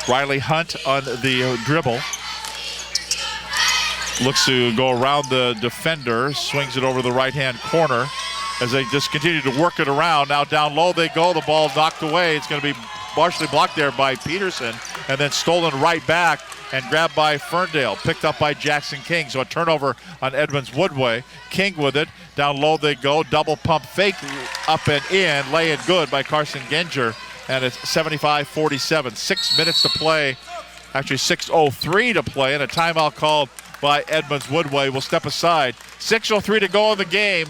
Speaker 1: Riley Hunt on the dribble. Looks to go around the defender, swings it over the right-hand corner as they just continue to work it around. Now down low they go, the ball knocked away. It's going to be partially blocked there by Peterson, and then stolen right back and grabbed by Ferndale, picked up by Jackson King. So a turnover on Edmonds Woodway. King with it, down low they go, double pump fake, up and in, lay it good by Carson Genger, and it's 75-47. 6 minutes to play, actually 6:03 to play, and a timeout called by Edmonds Woodway. Will step aside. 6:03 to go in the game.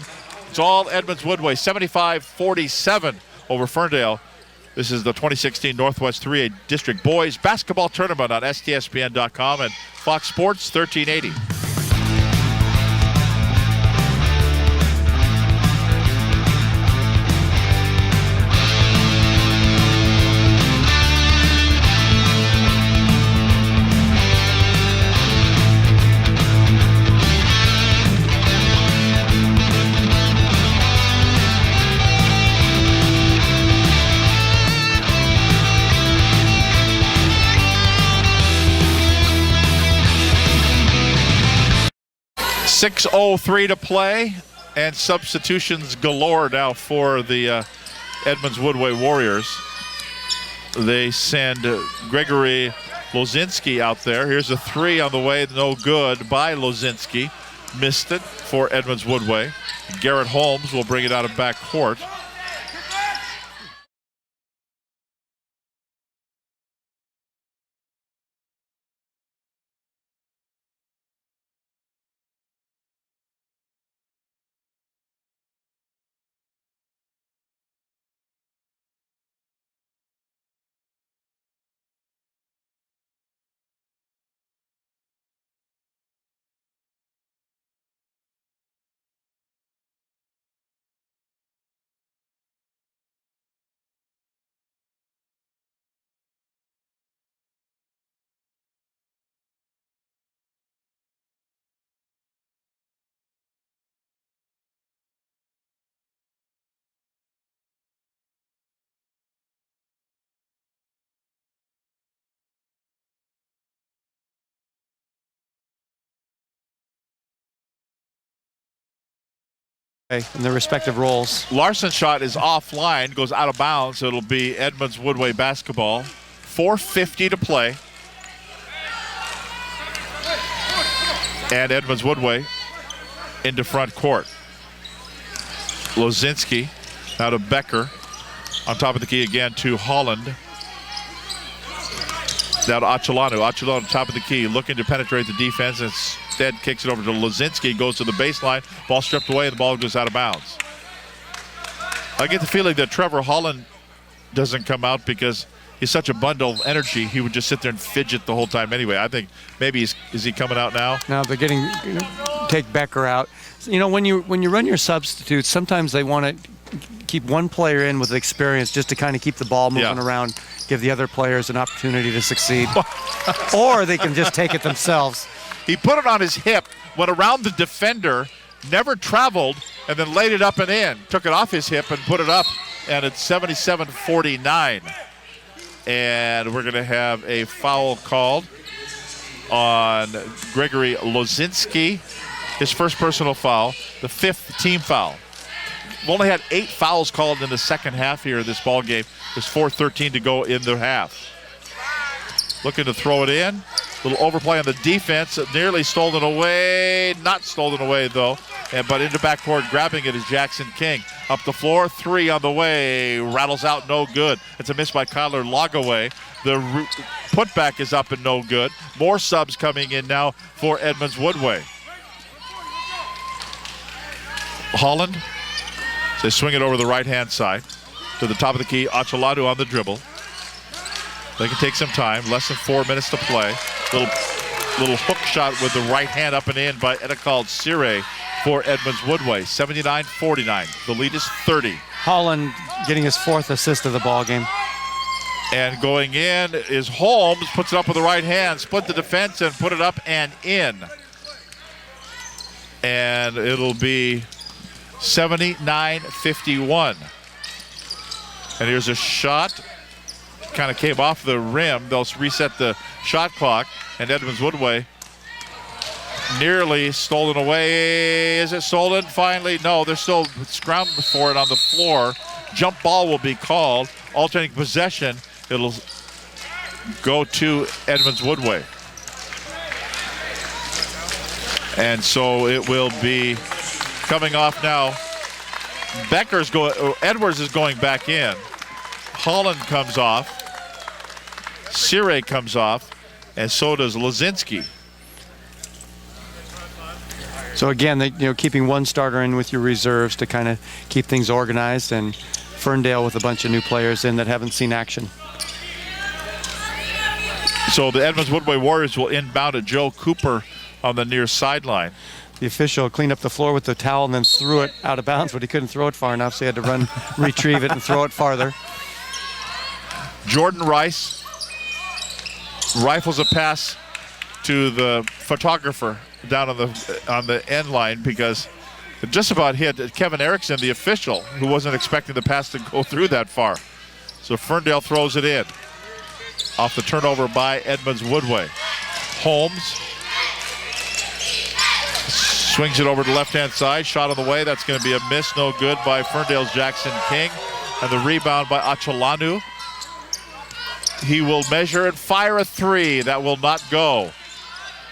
Speaker 1: It's all Edmonds Woodway, 75-47 over Ferndale. This is the 2016 Northwest 3A District Boys Basketball Tournament on STSPN.com and Fox Sports 1380. 6:03 to play, and substitutions galore now for the Edmonds Woodway Warriors. They send Gregory Lozinski out there. Here's a 3 on the way, no good by Lozinski. missed it for Edmonds Woodway. Garrett Holmes will bring it out of back court.
Speaker 2: In their respective roles.
Speaker 1: Larson's shot is offline, goes out of bounds. It'll be Edmonds Woodway basketball. 4:50 to play. And Edmonds Woodway into front court. Lozinski now to Becker. On top of the key again to Holland. Now to Achelanu. Achelanu top of the key, looking to penetrate the defense. Instead kicks it over to Lozinski, goes to the baseline. Ball stripped away, and the ball goes out of bounds. I get the feeling that Trevor Holland doesn't come out because he's such a bundle of energy. He would just sit there and fidget the whole time anyway. I think maybe is he coming out now?
Speaker 2: No, they're getting take Becker out. When you run your substitutes, sometimes they want to keep one player in with experience just to kind of keep the ball moving around, give the other players an opportunity to succeed. Or they can just take it themselves.
Speaker 1: He put it on his hip, went around the defender, never traveled, and then laid it up and in. Took it off his hip and put it up, and it's 77-49. And we're going to have a foul called on Gregory Lozinski, his first personal foul, the 5th team foul. We've only had 8 fouls called in the second half here of this ball game. There's 4:13 to go in the half. Looking to throw it in. Little overplay on the defense. Nearly stolen away. Not stolen away, though. But into backcourt, grabbing it is Jackson King. Up the floor, 3 on the way. Rattles out, no good. It's a miss by Kyler Logaway. The putback is up and no good. More subs coming in now for Edmonds Woodway. Holland. They swing it over the right-hand side to the top of the key. Achelanu on the dribble. They can take some time. Less than 4 minutes to play. Little hook shot with the right hand up and in by Edekal Sire for Edmonds Woodway. 79-49. The lead is 30.
Speaker 2: Holland getting his 4th assist of the ball game.
Speaker 1: And going in is Holmes. Puts it up with the right hand. Split the defense and put it up and in. And it'll be 79-51. And here's a shot. Kind of came off the rim. They'll reset the shot clock. And Edmonds Woodway nearly stolen away. Is it stolen? Finally, no. They're still scrambling for it on the floor. Jump ball will be called. Alternating possession. It'll go to Edmonds Woodway. And so it will be coming off now. Edwards is going back in. Holland comes off. Sire comes off. And so does Lozinski.
Speaker 2: So again, keeping one starter in with your reserves to kind of keep things organized, and Ferndale with a bunch of new players in that haven't seen action.
Speaker 1: So the Edmonds Woodway Warriors will inbound at Joe Cooper on the near sideline.
Speaker 2: The official cleaned up the floor with the towel and then threw it out of bounds, but he couldn't throw it far enough, so he had to run, retrieve it, and throw it farther.
Speaker 1: Jordan Rice rifles a pass to the photographer down on the end line because it just about hit Kevin Erickson, the official, who wasn't expecting the pass to go through that far. So Ferndale throws it in. Off the turnover by Edmonds Woodway. Holmes swings it over to the left-hand side. Shot on the way. That's going to be a miss. No good by Ferndale's Jackson King. And the rebound by Achelanu. He will measure and fire a 3. That will not go.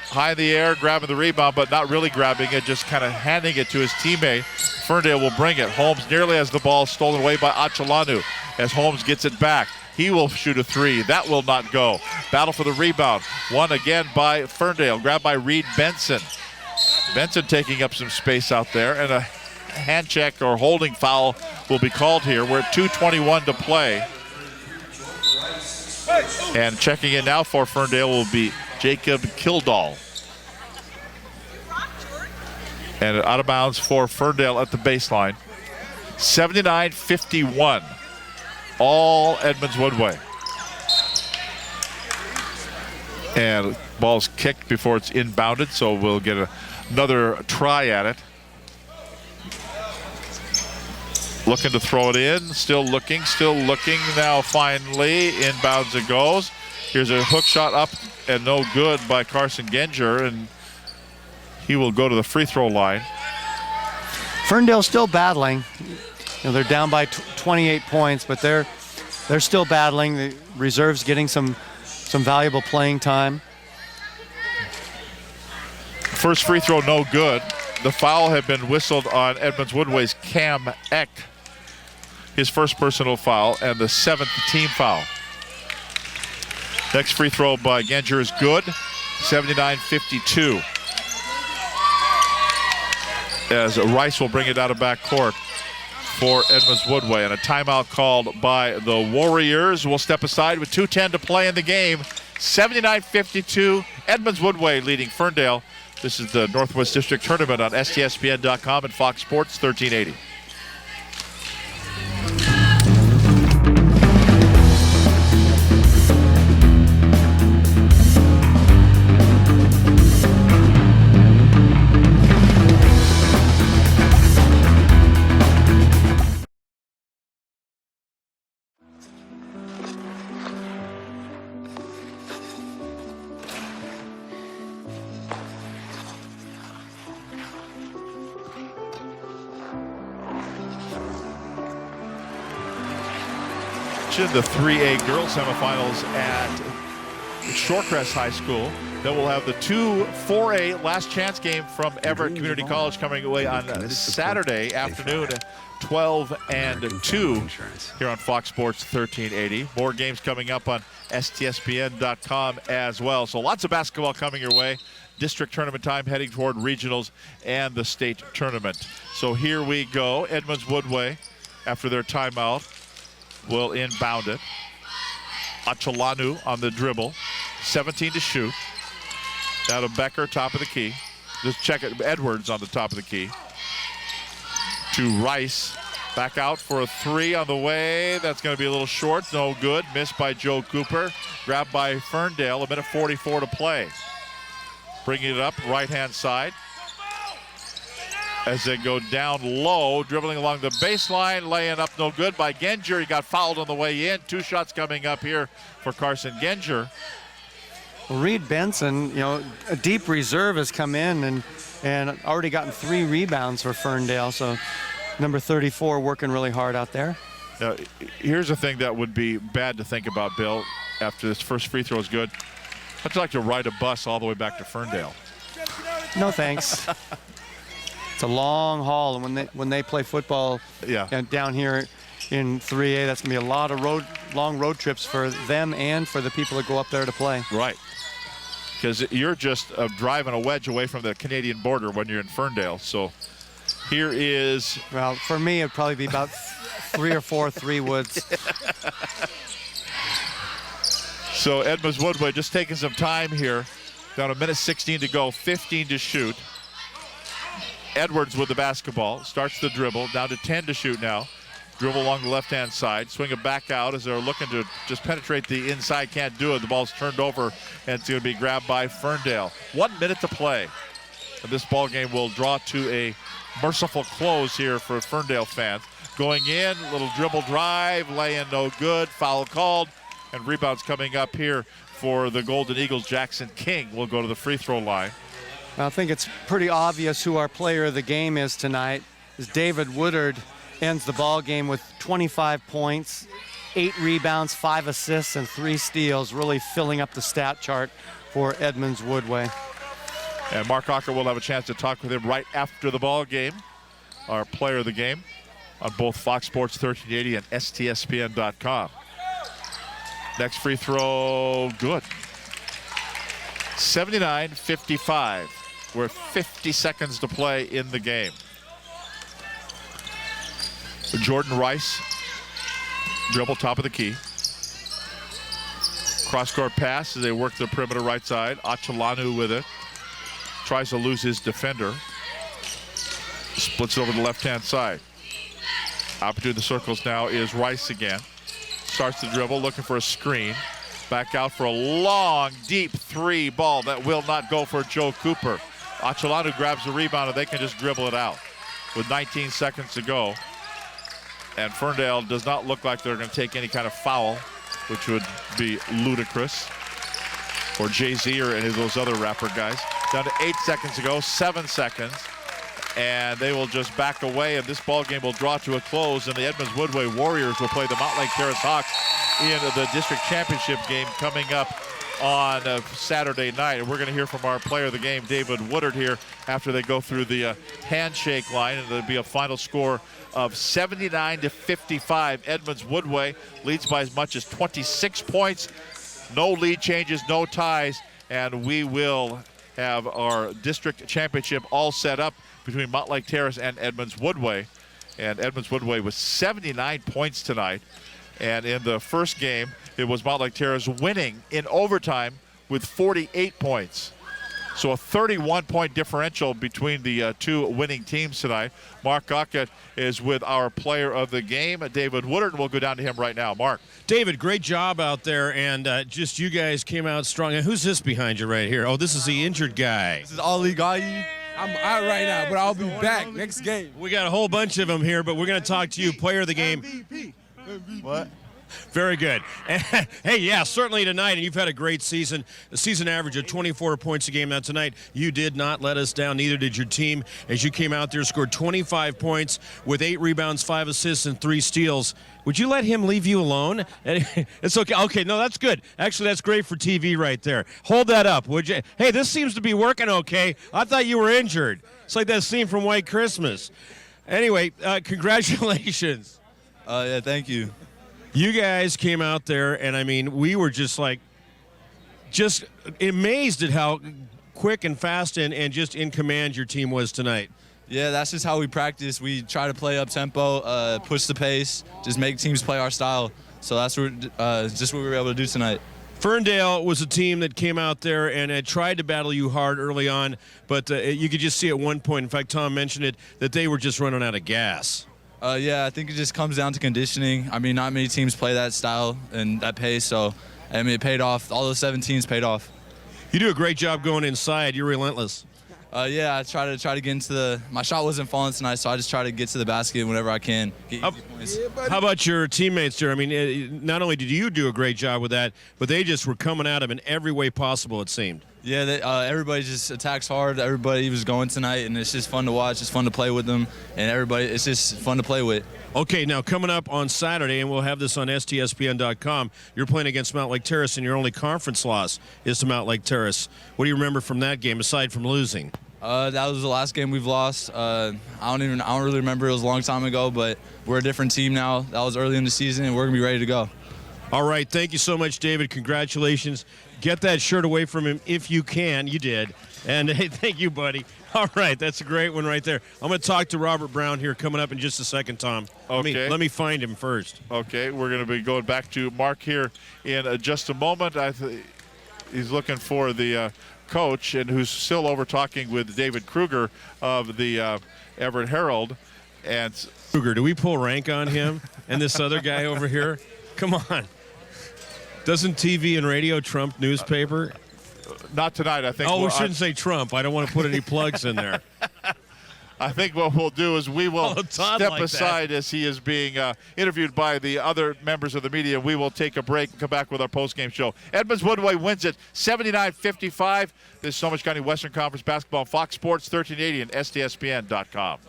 Speaker 1: high in the air, grabbing the rebound, but not really grabbing it, just kind of handing it to his teammate. Ferndale will bring it. Holmes nearly has the ball stolen away by Achalanu. As Holmes gets it back, he will shoot a three. That will not go. Battle for the rebound. Won again by Ferndale. Grabbed by Reed Benson. Benson taking up some space out there, and a hand check or holding foul will be called here. We're at 2:21 to play. And checking in now for Ferndale will be Jacob Kildall. And out of bounds for Ferndale at the baseline. 79-51. All Edmonds Woodway. And ball's kicked before it's inbounded, so we'll get another try at it. Looking to throw it in, still looking. Now finally, inbounds it goes. Here's a hook shot up and no good by Carson Genger, and he will go to the free throw line.
Speaker 2: Ferndale still battling. They're down by 28 points, but they're still battling. The reserves getting some valuable playing time.
Speaker 1: First free throw, no good. The foul had been whistled on Edmonds Woodway's Cam Eck. His first personal foul and the 7th team foul. Next free throw by Genger is good. 79-52. As Rice will bring it out of backcourt for Edmonds Woodway. And a timeout called by the Warriors. We'll step aside with 2:10 to play in the game. 79-52. Edmonds Woodway leading Ferndale. This is the Northwest District Tournament on STSPN.com and Fox Sports 1380. The 3A girls semifinals at Shorecrest High School. Then we'll have the 2 4A last chance game from Everett Community College coming away on Saturday afternoon at 12 and 2 here on Fox Sports 1380. More games coming up on STSPN.com as well. So lots of basketball coming your way. District tournament time heading toward regionals and the state tournament. So here we go. Edmonds Woodway, after their timeout, will inbound it. Achalanu on the dribble. 17 to shoot. Now to Becker, top of the key. Just check it. Edwards on the top of the key. To Rice. Back out for a three on the way. That's going to be a little short. No good. Missed by Joe Cooper. Grabbed by Ferndale. 1:44 to play. Bringing it up, right-hand side. As they go down low, dribbling along the baseline, laying up no good by Genger. He got fouled on the way in. 2 shots coming up here for Carson Genger.
Speaker 2: Well, Reed Benson, a deep reserve has come in and already gotten 3 rebounds for Ferndale. So number 34 working really hard out there.
Speaker 1: Now, here's the thing that would be bad to think about, Bill, after this first free throw is good. I'd like to ride a bus all the way back to Ferndale.
Speaker 2: No thanks. It's a long haul, and when they play football down here in 3A, that's going to be a lot of long road trips for them and for the people that go up there to play.
Speaker 1: Right. Because you're just driving a wedge away from the Canadian border when you're in Ferndale. So here is...
Speaker 2: Well, for me, it'd probably be about 3 or 4 3-woods.
Speaker 1: So Edmonds Woodway just taking some time here. Down 1:16 to go, 15 to shoot. Edwards with the basketball, starts the dribble, down to 10 to shoot now. Dribble along the left-hand side, swing it back out as they're looking to just penetrate the inside, can't do it. The ball's turned over, and it's going to be grabbed by Ferndale. 1 minute to play. And this ball game will draw to a merciful close here for Ferndale fans. Going in, little dribble drive, lay-in no good, foul called, and rebounds coming up here for the Golden Eagles. Jackson King will go to the free throw line.
Speaker 2: I think it's pretty obvious who our player of the game is tonight. As David Woodard ends the ball game with 25 points, 8 rebounds, 5 assists, and 3 steals, really filling up the stat chart for Edmonds Woodway.
Speaker 1: And Mark Ocker will have a chance to talk with him right after the ball game, our player of the game, on both Fox Sports 1380 and STSPN.com. Next free throw, good. 79-55. We're 50 seconds to play in the game. Jordan Rice, dribble top of the key. Cross-court pass as they work the perimeter right side. Achalanu with it. Tries to lose his defender. Splits it over to the left-hand side. Out between the circles now is Rice again. Starts the dribble, looking for a screen. Back out for a long, deep three ball that will not go for Joe Cooper. Achalanu grabs the rebound and they can just dribble it out with 19 seconds to go. And Ferndale does not look like they're going to take any kind of foul, which would be ludicrous. Or Jay-Z or any of those other rapper guys. Down to 8 seconds to go, 7 seconds. And they will just back away, and this ball game will draw to a close, and the Edmonds Woodway Warriors will play the Mountlake Terrace Hawks in the district championship game coming up on Saturday night. And we're going to hear from our player of the game, David Woodard, here after they go through the handshake line, and there'll be a final score of 79-55. Edmonds Woodway leads by as much as 26 points. No lead changes, no ties, and we will have our district championship all set up between Mountlake Terrace and Edmonds Woodway. And Edmonds Woodway was 79 points tonight. And in the first game, it was Mountlake Terrace winning in overtime with 48 points. So a 31-point differential between the two winning teams tonight. Mark Gockett is with our player of the game, David Woodard, and we'll go down to him right now. Mark.
Speaker 5: David, great job out there, and just you guys came out strong. And who's this behind you right here? Oh, this is the injured guy.
Speaker 6: This is Ali Gayi. I'm out right now, but I'll be back next game.
Speaker 5: We got a whole bunch of them here, but we're going to talk to you, player of the game.
Speaker 6: MVP. What?
Speaker 5: Very good. Hey, yeah, certainly tonight, and you've had a great season. The season average of 24 points a game. Now tonight, you did not let us down, neither did your team, as you came out there, scored 25 points with 8 rebounds, 5 assists, and 3 steals. Would you let him leave you alone? It's okay. Okay, no, that's good. Actually, that's great for TV right there. Hold that up, would you? Hey, this seems to be working okay. I thought you were injured. It's like that scene from White Christmas. Anyway, congratulations.
Speaker 6: Yeah, thank you.
Speaker 5: You guys came out there, and I mean, we were just amazed at how quick and fast and just in command your team was tonight.
Speaker 6: Yeah, that's just how we practice. We try to play up tempo, push the pace, just make teams play our style. So that's just what we were able to do tonight.
Speaker 5: Ferndale was a team that came out there and had tried to battle you hard early on, but you could just see at one point, in fact, Tom mentioned it, that they were just running out of gas.
Speaker 6: Yeah, I think it just comes down to conditioning. I mean, not many teams play that style and that pace, so I mean, it paid off. All those 7 teams paid off.
Speaker 5: You do a great job going inside. You're relentless.
Speaker 6: Yeah, I try to get into my shot wasn't falling tonight, so I just try to get to the basket whenever I can. Get easy points.
Speaker 5: How about your teammates there? I mean, not only did you do a great job with that, but they just were coming at him in every way possible, it seemed.
Speaker 6: Yeah, everybody just attacks hard. Everybody was going tonight, and it's just fun to watch. It's fun to play with them, and it's just fun to play with.
Speaker 5: Okay, now coming up on Saturday, and we'll have this on STSPN.com, you're playing against Mountlake Terrace, and your only conference loss is to Mountlake Terrace. What do you remember from that game, aside from losing?
Speaker 6: That was the last game we've lost. I don't really remember. It was a long time ago, but we're a different team now. That was early in the season, and we're going to be ready to go.
Speaker 5: All right, thank you so much, David. Congratulations. Get that shirt away from him if you can. You did. And hey, thank you, buddy. All right, that's a great one right there. I'm going to talk to Robert Brown here coming up in just a second, Tom.
Speaker 1: Okay.
Speaker 5: Let me find him first.
Speaker 1: Okay, we're going to be going back to Mark here in just a moment. He's looking for the coach, and who's still over talking with David Kruger of the Everett Herald. And
Speaker 5: Kruger, do we pull rank on him and this other guy over here? Come on. Doesn't TV and radio trump newspaper?
Speaker 1: Not tonight, I think.
Speaker 5: Oh, we shouldn't say Trump. I don't want to put any plugs in there.
Speaker 1: I think what we'll do is we will step
Speaker 5: like
Speaker 1: aside as he is being interviewed by the other members of the media. We will take a break and come back with our postgame show. Edmonds Woodway wins it 79-55. This is Snohomish County Western Conference Basketball, Fox Sports 1380 and STSPN.com.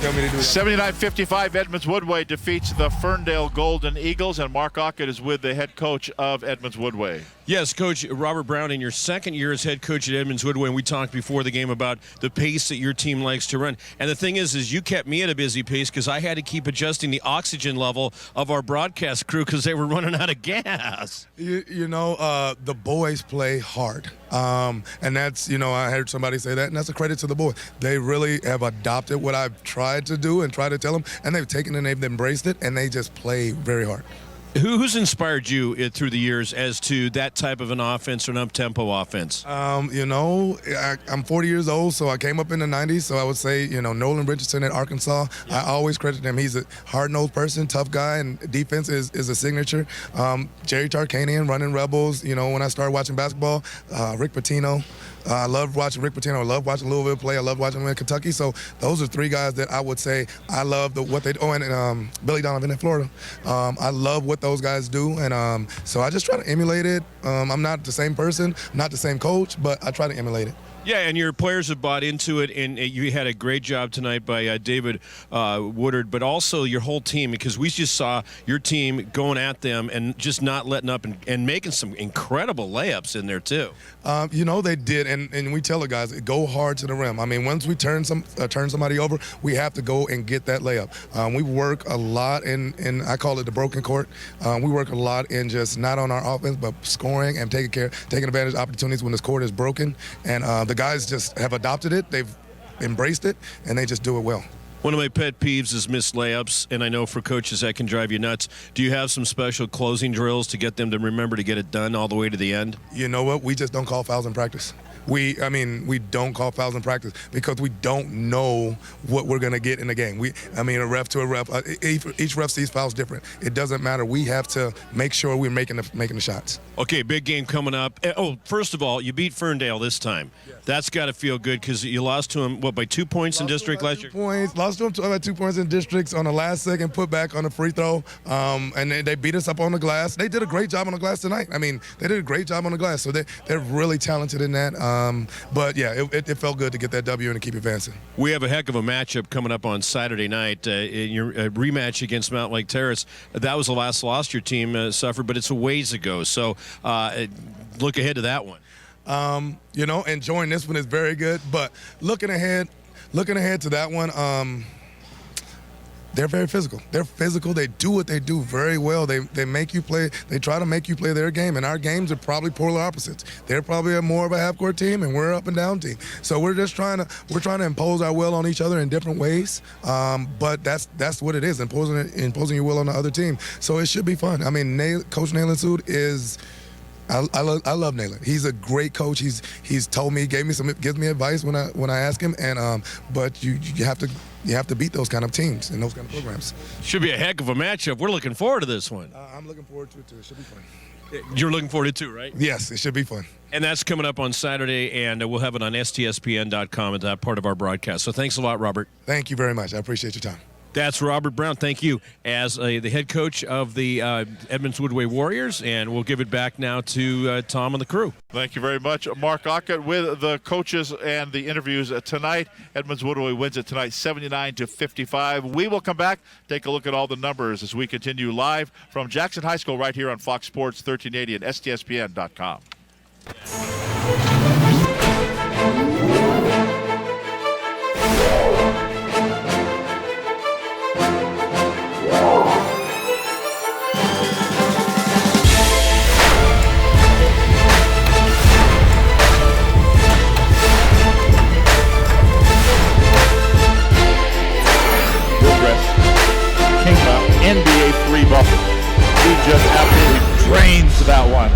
Speaker 7: tell me to do it.
Speaker 1: 79-55, Edmonds Woodway defeats the Ferndale Golden Eagles, and Mark Ockett is with the head coach of Edmonds Woodway.
Speaker 5: Yes, Coach Robert Brown, in your second year as head coach at Edmonds Woodway, and we talked before the game about the pace that your team likes to run. And the thing is you kept me at a busy pace because I had to keep adjusting the oxygen level of our broadcast crew because they were running out of gas.
Speaker 7: The boys play hard. And that's, I heard somebody say that, and that's a credit to the boys. They really have adopted what I've tried to do and tried to tell them, and they've taken it and they've embraced it, and they just play very hard.
Speaker 5: Who's inspired you through the years as to that type of an offense or an up-tempo offense?
Speaker 7: I'm 40 years old, so I came up in the 90s, so I would say, Nolan Richardson at Arkansas. I always credit him. He's a hard-nosed person, tough guy, and defense is a signature. Jerry Tarkanian running Rebels. When I started watching basketball, Rick Pitino. I love watching Rick Pitino. I love watching Louisville play. I love watching him in Kentucky. So those are three guys that I would say I love what they do. Oh, and Billy Donovan in Florida. I love what those guys do, and so I just try to emulate it. I'm not the same person, not the same coach, but I try to emulate it.
Speaker 5: Yeah, and your players have bought into it, and you had a great job tonight by David Woodard, but also your whole team, because we just saw your team going at them and just not letting up and making some incredible layups in there, too.
Speaker 7: They did, and we tell the guys, go hard to the rim. I mean, once we turn somebody over, we have to go and get that layup. We work a lot in I call it the broken court. We work a lot in just not on our offense, but scoring and taking advantage of opportunities when this court is broken. And the guys just have adopted it. They've embraced it, and they just do it well.
Speaker 5: One of my pet peeves is missed layups, and I know for coaches that can drive you nuts. Do you have some special closing drills to get them to remember to get it done all the way to the end? You know what?
Speaker 7: We just don't call fouls in practice. We don't call fouls in practice because we don't know what we're going to get in the game. A ref to a ref, each ref sees fouls different. It doesn't matter. We have to make sure we're making the shots.
Speaker 5: Okay, big game coming up. First of all, you beat Ferndale this time. Yes. That's got to feel good because you lost to him, by 2 points in district last year?
Speaker 7: Lost to him by 2 points in districts on the last second putback on a free throw, and they beat us up on the glass. They did a great job on the glass tonight. They did a great job on the glass, so they're really talented in that. But yeah, it felt good to get that W and to keep advancing.
Speaker 5: We have a heck of a matchup coming up on Saturday night. In your rematch against Mount Lake Terrace, that was the last loss your team suffered, but it's a ways ago. So look ahead to that one.
Speaker 7: Enjoying this one is very good, but looking ahead to that one. They're very physical. They're physical. They do what they do very well. They make you play. They try to make you play their game, and our games are probably polar opposites. They're probably more of a half-court team, and we're an up-and-down team. So we're trying to impose our will on each other in different ways. But that's what it is, imposing your will on the other team. So it should be fun. Coach Nayland Sood is. I love Nayland. He's a great coach. He's told me, gives me advice when I ask him. And but you have to beat those kind of teams and those kind of programs.
Speaker 5: Should be a heck of a matchup. We're looking forward to this one.
Speaker 7: I'm looking forward to it too. It should be fun.
Speaker 5: You're looking forward to it too, right?
Speaker 7: Yes, it should be fun.
Speaker 5: And that's coming up on Saturday, and we'll have it on STSPN.com at that part of our broadcast. So thanks a lot, Robert.
Speaker 7: Thank you very much. I appreciate your time.
Speaker 5: That's Robert Brown. Thank you, as the head coach of the Edmonds Woodway Warriors, and we'll give it back now to Tom and the crew.
Speaker 1: Thank you very much, Mark Ockett, with the coaches and the interviews tonight. Edmonds Woodway wins it tonight, 79-55. We will come back, take a look at all the numbers as we continue live from Jackson High School right here on Fox Sports 1380 and STSPN.com. NBA 3 bubble. He just absolutely drains that one.